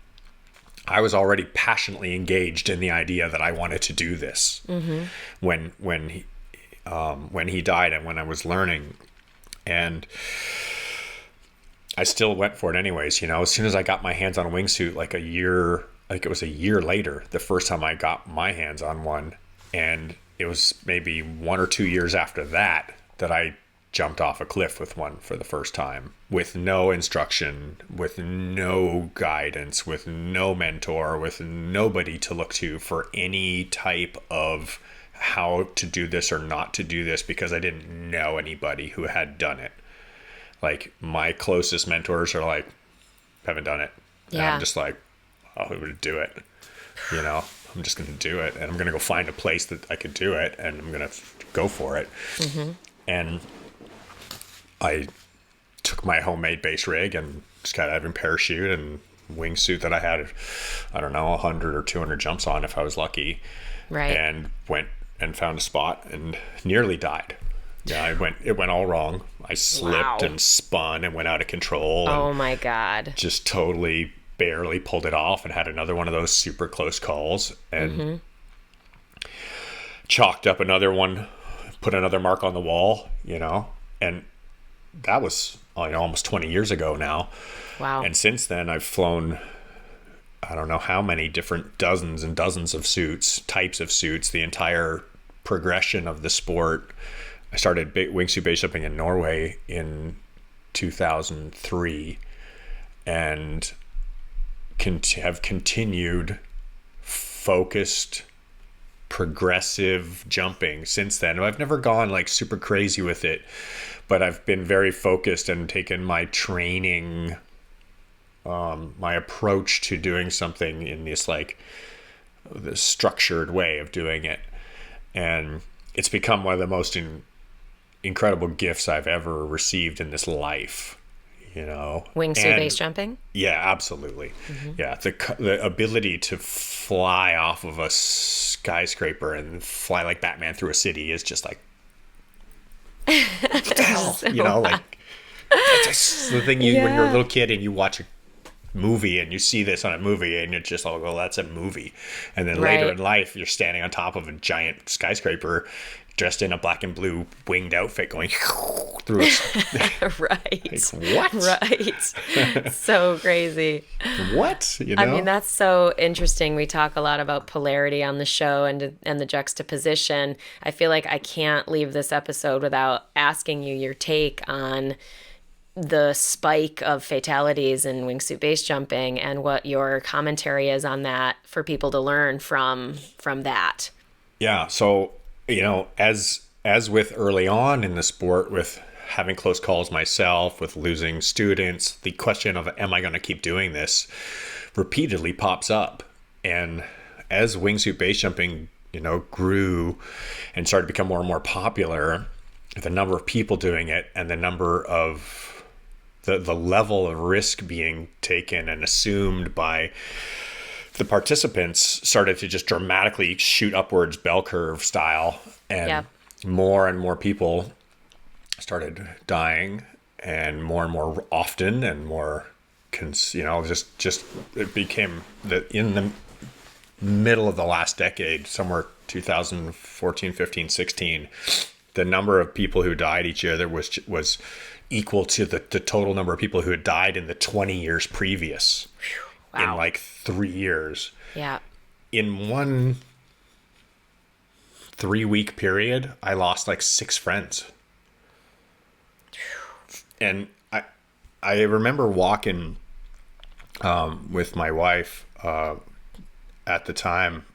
I was already passionately engaged in the idea that I wanted to do this when he died and when I was learning. And I still went for it anyways, you know. As soon as I got my hands on a wingsuit, it was a year later, the first time I got my hands on one. And it was maybe 1 or 2 years after that I jumped off a cliff with one for the first time, with no instruction, with no guidance, with no mentor, with nobody to look to for any type of how to do this or not to do this, because I didn't know anybody who had done it. Like, my closest mentors are like, haven't done it. And Yeah. I'm just like, oh, who would do it? You know, I'm just going to do it, and I'm going to go find a place that I could do it, and I'm going to go for it. And I took my homemade base rig and skydiving parachute and wingsuit that I had, I don't know, 100 or 200 jumps on if I was lucky. Right. And went and found a spot and nearly died. Yeah, it went all wrong. I slipped Wow. and spun and went out of control. Oh And my God. just totally barely pulled it off, and had another one of those super close calls, and chalked up another one, put another mark on the wall, you know. And that was, you know, almost 20 years ago now. Wow. And since then I've flown, I don't know how many different dozens and dozens of suits, types of suits, the entire progression of the sport. I started wingsuit base jumping in Norway in 2003, and have continued focused, progressive jumping since then. I've never gone like super crazy with it, but I've been very focused and taken my training, my approach to doing something in this this structured way of doing it. And it's become one of the most incredible gifts I've ever received in this life, you know. Wingsuit base jumping? Yeah, absolutely. Yeah, the ability to fly off of a skyscraper and fly like Batman through a city is just like, what the hell? You know, like, that's the thing when you're a little kid and you watch a movie and you see this on a movie and you're just like, well, that's a movie. And then later in life, you're standing on top of a giant skyscraper dressed in a black and blue winged outfit going through it. Right. Like, what? Right. So crazy. What? You know? I mean, that's so interesting. We talk a lot about polarity on the show and the juxtaposition. I feel like I can't leave this episode without asking you your take on the spike of fatalities in wingsuit base jumping and what your commentary is on that for people to learn from that. Yeah. So, you know, as with early on in the sport, with having close calls myself, with losing students, the question of, am I going to keep doing this, repeatedly pops up. And as wingsuit base jumping, you know, grew and started to become more and more popular, the number of people doing it and the number of the level of risk being taken and assumed by the participants started to just dramatically shoot upwards, bell curve style. And more people started dying, and more often, and more, you know, just it became in the middle of the last decade, somewhere 2014, 15, 16, the number of people who died each year there was equal to the total number of people who had died in the 20 years previous. Wow. In like 3 years. Yeah. In one 3-week period, I lost like 6 friends. And I remember walking with my wife at the time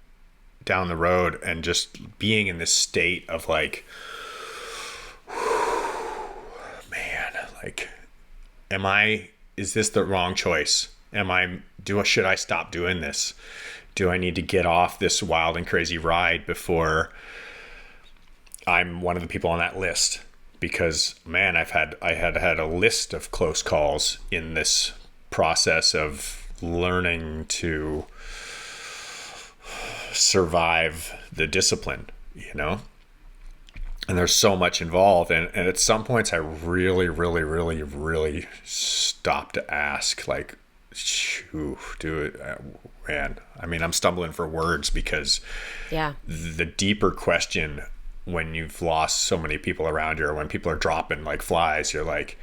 down the road and just being in this state of like, man, like, is this the wrong choice? Should I stop doing this? Do I need to get off this wild and crazy ride before I'm one of the people on that list? Because, man, I had a list of close calls in this process of learning to survive the discipline, and there's so much involved. And at some points I really, really, really, really stopped to ask, like, shoo, man, I mean, I'm stumbling for words, because Yeah. the deeper question, when you've lost so many people around you, or when people are dropping like flies, you're like,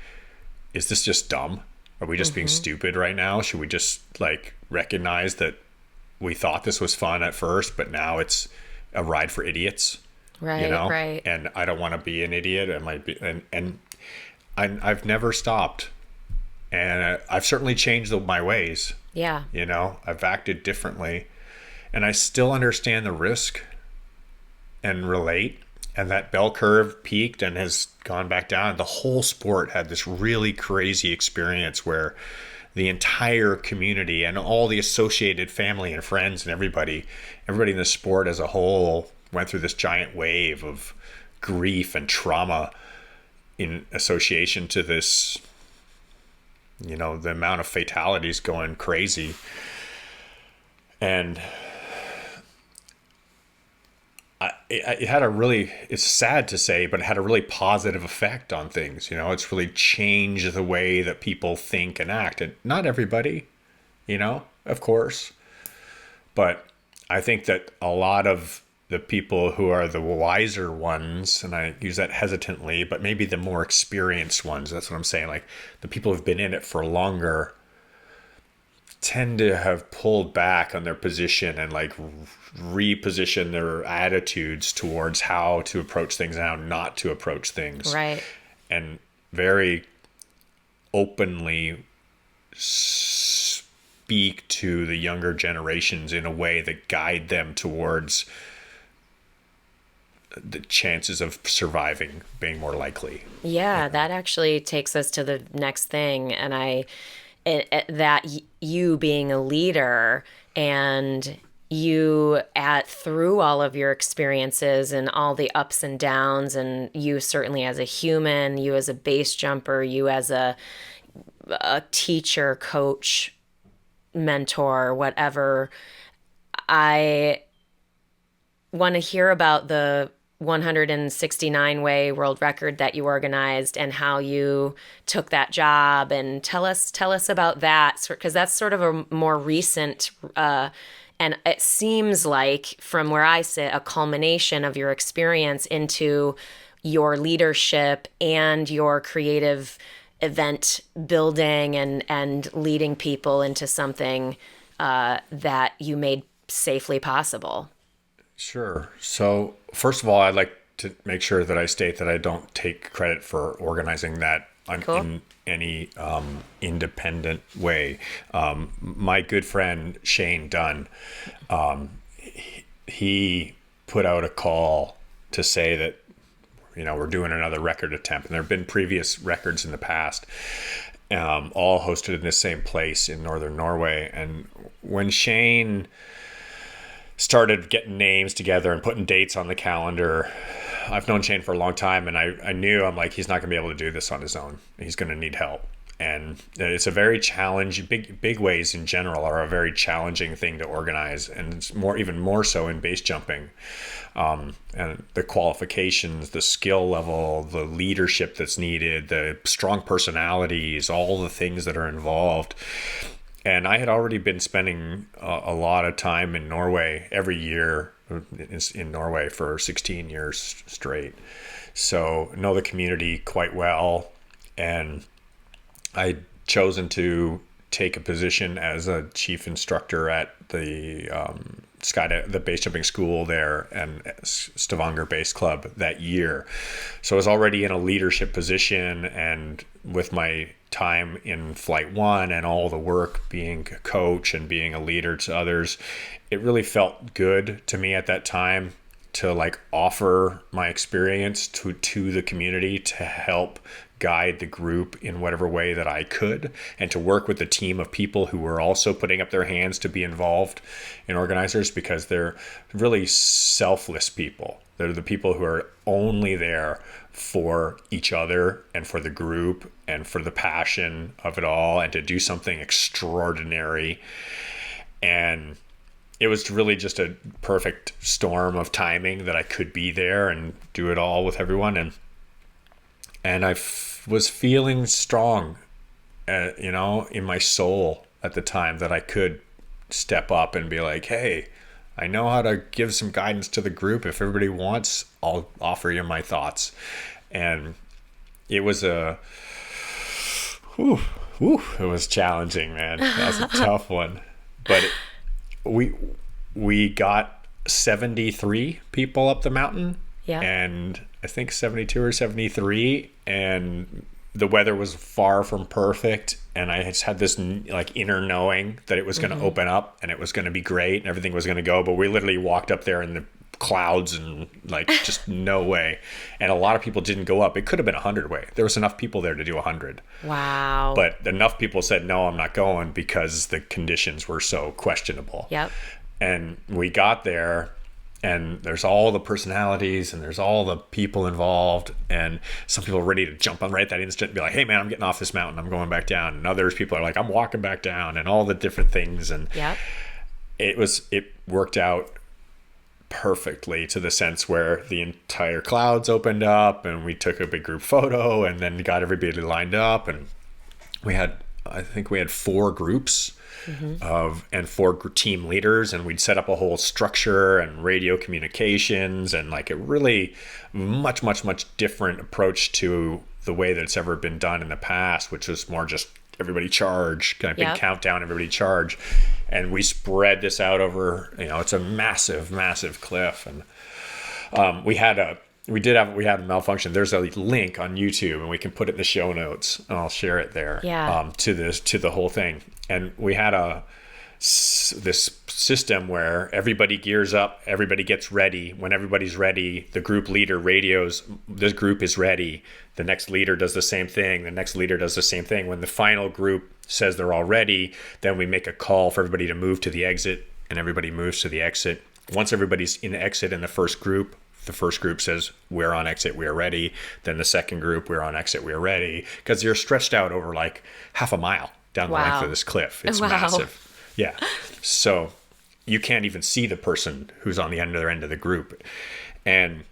is this just dumb? Are we just being stupid right now? Should we just like recognize that we thought this was fun at first, but now it's a ride for idiots, Right, right. And I don't want to be an idiot. I might be, and I've never stopped, and I've certainly changed my ways. Yeah. I've acted differently, and I still understand the risk and relate. And that bell curve peaked and has gone back down. The whole sport had this really crazy experience where the entire community and all the associated family and friends and everybody in the sport as a whole went through this giant wave of grief and trauma in association to this, the amount of fatalities going crazy. And it had it's sad to say, but it had a really positive effect on things. It's really changed the way that people think and act. And not everybody, of course. But I think that a lot of the people who are the wiser ones, and I use that hesitantly, but maybe the more experienced ones, that's what I'm saying, like the people who've been in it for longer, tend to have pulled back on their position and like reposition their attitudes towards how to approach things and how not to approach things. Right. And very openly speak to the younger generations in a way that guide them towards the chances of surviving being more likely. Yeah, that actually takes us to the next thing. And you being a leader, and you through all of your experiences and all the ups and downs, and you certainly as a human, you as a base jumper, you as a teacher, coach, mentor, whatever, I want to hear about the 169 way world record that you organized and how you took that job, and tell us about that, because that's sort of a more recent and it seems like, from where I sit, a culmination of your experience into your leadership and your creative event building and leading people into something that you made safely possible. Sure. So first of all, I'd like to make sure that I state that I don't take credit for organizing that Cool. in any independent way. My good friend Shane Dunn, he put out a call to say that we're doing another record attempt, and there have been previous records in the past, all hosted in the same place in northern Norway. And when Shane started getting names together and putting dates on the calendar, I've known Shane for a long time, and I knew, I'm like, he's not going to be able to do this on his own. He's going to need help. And it's a very challenging, big ways in general are a very challenging thing to organize. And it's even more so in base jumping. And the qualifications, the skill level, the leadership that's needed, the strong personalities, all the things that are involved. And I had already been spending a lot of time in Norway every year, in Norway for 16 years straight. So know the community quite well. And I'd chosen take a position as a chief instructor at the the base jumping school there and Stavanger Base Club that year. So I was already in a leadership position, and with my time in Flight 1 and all the work being a coach and being a leader to others, it really felt good to me at that time to like offer my experience to the community to help guide the group in whatever way that I could, and to work with a team of people who were also putting up their hands to be involved in organizers, because they're really selfless people. They're the people who are only there for each other and for the group and for the passion of it all, and to do something extraordinary. And it was really just a perfect storm of timing that I could be there and do it all with everyone. And I was feeling strong, in my soul at the time, that I could step up and be like, hey, I know how to give some guidance to the group. If everybody wants, I'll offer you my thoughts. And it was it was challenging, man. That was a tough one. But we got 73 people up the mountain. Yeah. And I think 72 or 73, and the weather was far from perfect, and I just had this like inner knowing that it was going to open up and it was going to be great and everything was going to go. But we literally walked up there in the clouds and like just no way. And a lot of people didn't go up. It could have been 100 way. There was enough people there to do 100. Wow. But enough people said, no, I'm not going, because the conditions were so questionable. Yep. And we got there, and there's all the personalities and there's all the people involved, and some people are ready to jump on right at that instant and be like, hey man, I'm getting off this mountain, I'm going back down. And others people are like, I'm walking back down, and all the different things. And yep. it worked out perfectly, to the sense where the entire clouds opened up and we took a big group photo and then got everybody lined up. And I think we had 4 groups and 4 team leaders, and we'd set up a whole structure and radio communications, and like a really much different approach to the way that it's ever been done in the past, which was more just everybody charge, kind of big countdown, everybody charge. And we spread this out over, it's a massive cliff. And we had a malfunction. There's a link on YouTube, and we can put it in the show notes, and I'll share it there. Yeah. To the whole thing. And we had this system where everybody gears up, everybody gets ready. When everybody's ready, the group leader radios, this group is ready. The next leader does the same thing. The next leader does the same thing. When the final group says they're all ready, then we make a call for everybody to move to the exit, and everybody moves to the exit. Once everybody's in the exit in the first group says, we're on exit, we are ready. Then the second group, we're on exit, we are ready. Because you're stretched out over like half a mile down the length of this cliff. It's massive. Yeah. So you can't even see the person who's on the other end of the group. And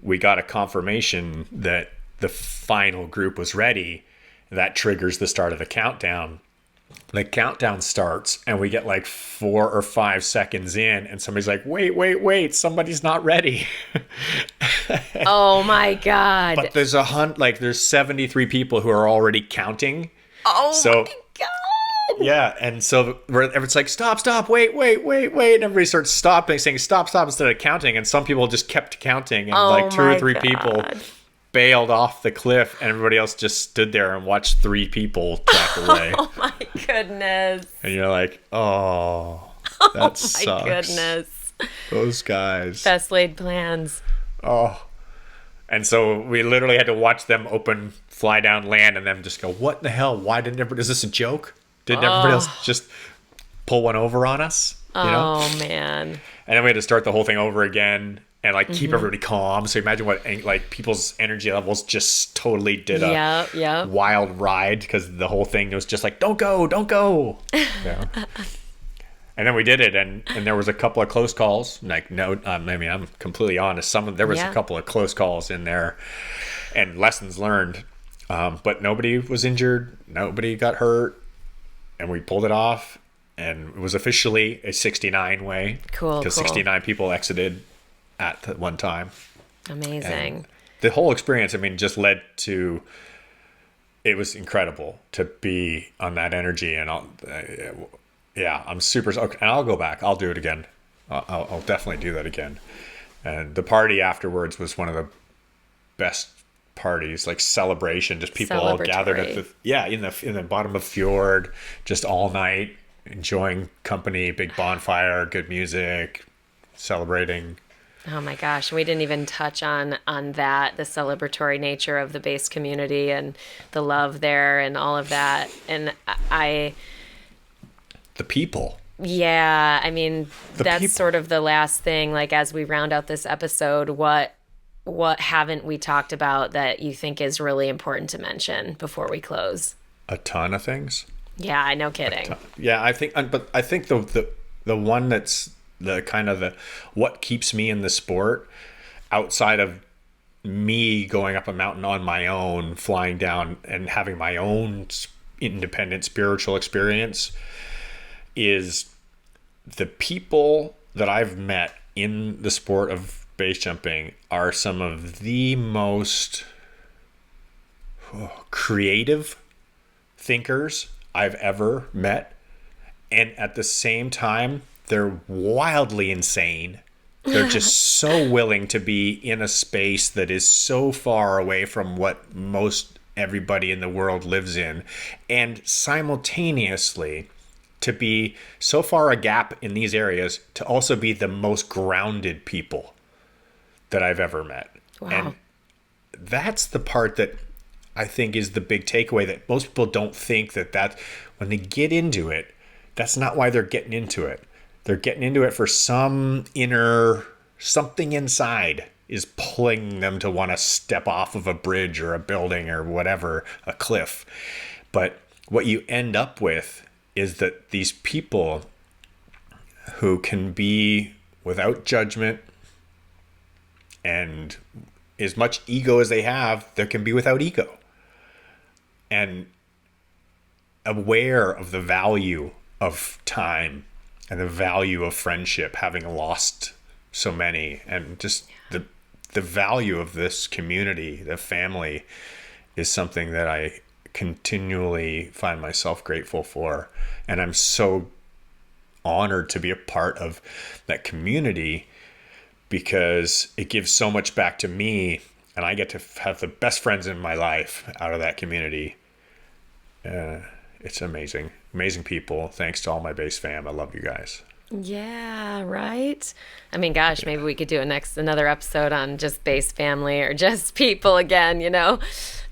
we got a confirmation that the final group was ready. That triggers the start of the countdown. The countdown starts, and we get like 4 or 5 seconds in, and somebody's like, wait, somebody's not ready. Oh my God. But there's there's 73 people who are already counting. Oh my God. Yeah, and so it's like, stop, wait, and everybody starts stopping, saying stop instead of counting, and some people just kept counting, and 2 or 3 people bailed off the cliff, and everybody else just stood there and watched 3 people track away. Oh my goodness. And you're like, oh, that sucks. Oh my goodness. Those guys. Best laid plans. Oh. And so we literally had to watch them fly down, land, and then just go, what the hell? Why didn't everybody, is this a joke? Didn't everybody else just pull one over on us? Oh, man. And then we had to start the whole thing over again and keep everybody calm. So imagine what people's energy levels just totally did a wild ride, because the whole thing was just like, don't go. Yeah. And then we did it, and there was a couple of close calls. I'm completely honest. There was a couple of close calls in there, and lessons learned. But nobody was injured. Nobody got hurt, and we pulled it off. And it was officially a 69 way. Cool. Because 69 people exited at one time. Amazing. And the whole experience, just led to. It was incredible to be on that energy, and I'm super. And I'll go back. I'll do it again. I'll definitely do that again. And the party afterwards was one of the best parties, celebration. Just people all gathered at in the bottom of the fjord, just all night, enjoying company, big bonfire, good music, celebrating. Oh my gosh, we didn't even touch on that, the celebratory nature of the base community and the love there and all of that. And the people. Yeah, that's sort of the last thing. As we round out this episode, what haven't we talked about that you think is really important to mention before we close? A ton of things. Yeah, no kidding. Yeah, I think the one that's the kind of the what keeps me in the sport outside of me going up a mountain on my own, flying down and having my own independent spiritual experience, is the people that I've met in the sport of base jumping are some of the most creative thinkers I've ever met. And at the same time, they're wildly insane. They're just so willing to be in a space that is so far away from what most everybody in the world lives in. And simultaneously, to be so far a gap in these areas, to also be the most grounded people that I've ever met. Wow. And that's the part that I think is the big takeaway, that most people don't think that when they get into it, that's not why they're getting into it. They're getting into it for some inner, something inside is pulling them to want to step off of a bridge or a building or whatever, a cliff. But what you end up with is that these people who can be without judgment and as much ego as they have, there can be without ego. And aware of the value of time and the value of friendship, having lost so many, and just the value of this community, the family, is something that I continually find myself grateful for. And I'm so honored to be a part of that community because it gives so much back to me, and I get to have the best friends in my life out of that community. It's amazing. Amazing people. Thanks to all my base fam. I love you guys. Yeah, right. I mean, gosh, maybe we could do another episode on just base family or just people again,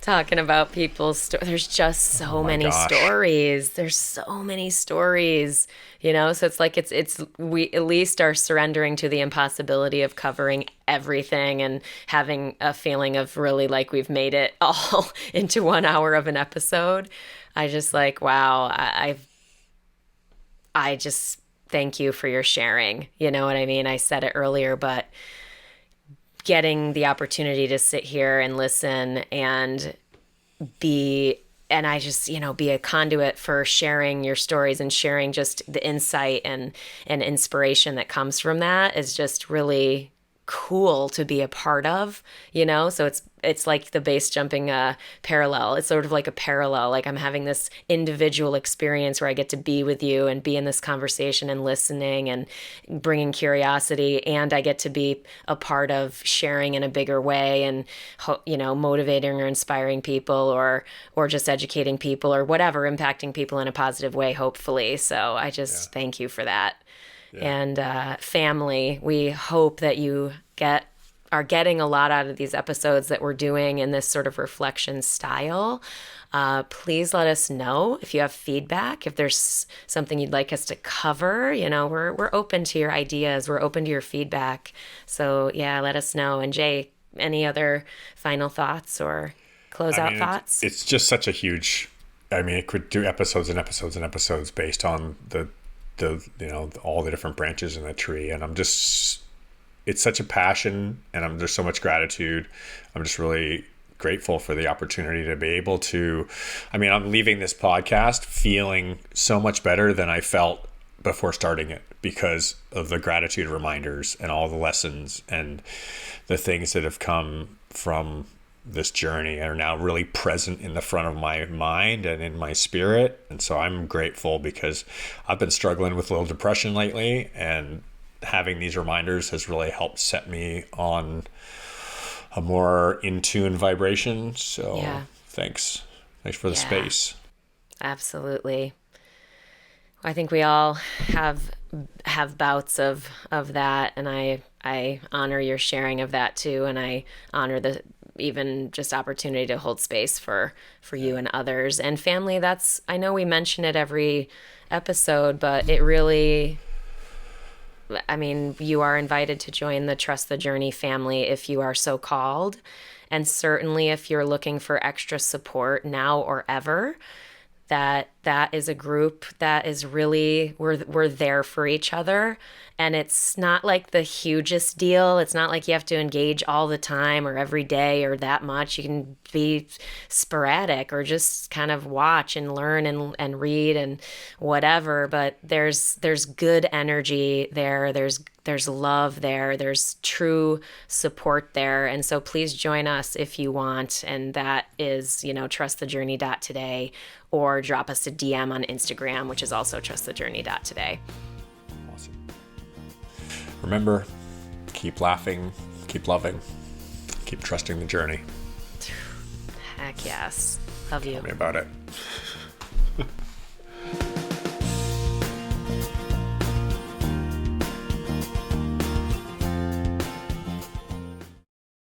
talking about people's stories. There's just so many stories. There's so many stories, so it's like we at least are surrendering to the impossibility of covering everything and having a feeling of really like we've made it all into 1 hour of an episode. I just wow, I just thank you for your sharing. You know what I mean? I said it earlier, but getting the opportunity to sit here and listen and I just, be a conduit for sharing your stories and sharing just the insight and inspiration that comes from that is just really cool to be a part of, so it's like the base jumping parallel. It's sort of like a parallel, like I'm having this individual experience where I get to be with you and be in this conversation and listening and bringing curiosity, and I get to be a part of sharing in a bigger way and motivating or inspiring people or just educating people or whatever, impacting people in a positive way, hopefully. So I just thank you for that. Yeah. And family, we hope that you are getting a lot out of these episodes that we're doing in this sort of reflection style. Please let us know if you have feedback, if there's something you'd like us to cover. We're open to your ideas. We're open to your feedback. So yeah, let us know. And Jay, any other final thoughts or closeout thoughts? It's just such a huge, it could do episodes and episodes and episodes based on the all the different branches in the tree. And it's such a passion, and there's so much gratitude. I'm just really grateful for the opportunity to be able to, I'm leaving this podcast feeling so much better than I felt before starting it because of the gratitude reminders and all the lessons and the things that have come from this journey are now really present in the front of my mind and in my spirit. And so I'm grateful because I've been struggling with a little depression lately, and having these reminders has really helped set me on a more in tune vibration. So thanks for the space. Absolutely. I think we all have bouts of that, and I honor your sharing of that too, and I honor the even just opportunity to hold space for you and others. And family, I know we mention it every episode, but it really, you are invited to join the Trust the Journey family if you are so called. And certainly if you're looking for extra support now or ever, that that is a group that is really, we're there for each other. And it's not like the hugest deal. It's not like you have to engage all the time or every day or that much. You can be sporadic or just kind of watch and learn and read and whatever. But there's good energy there. There's love there. There's true support there. And so please join us if you want. And that is, trustthejourney.today, or drop us a DM on Instagram, which is also trustthejourney.today. Awesome. Remember, keep laughing, keep loving, keep trusting the journey. Heck yes. Love you. Tell me about it.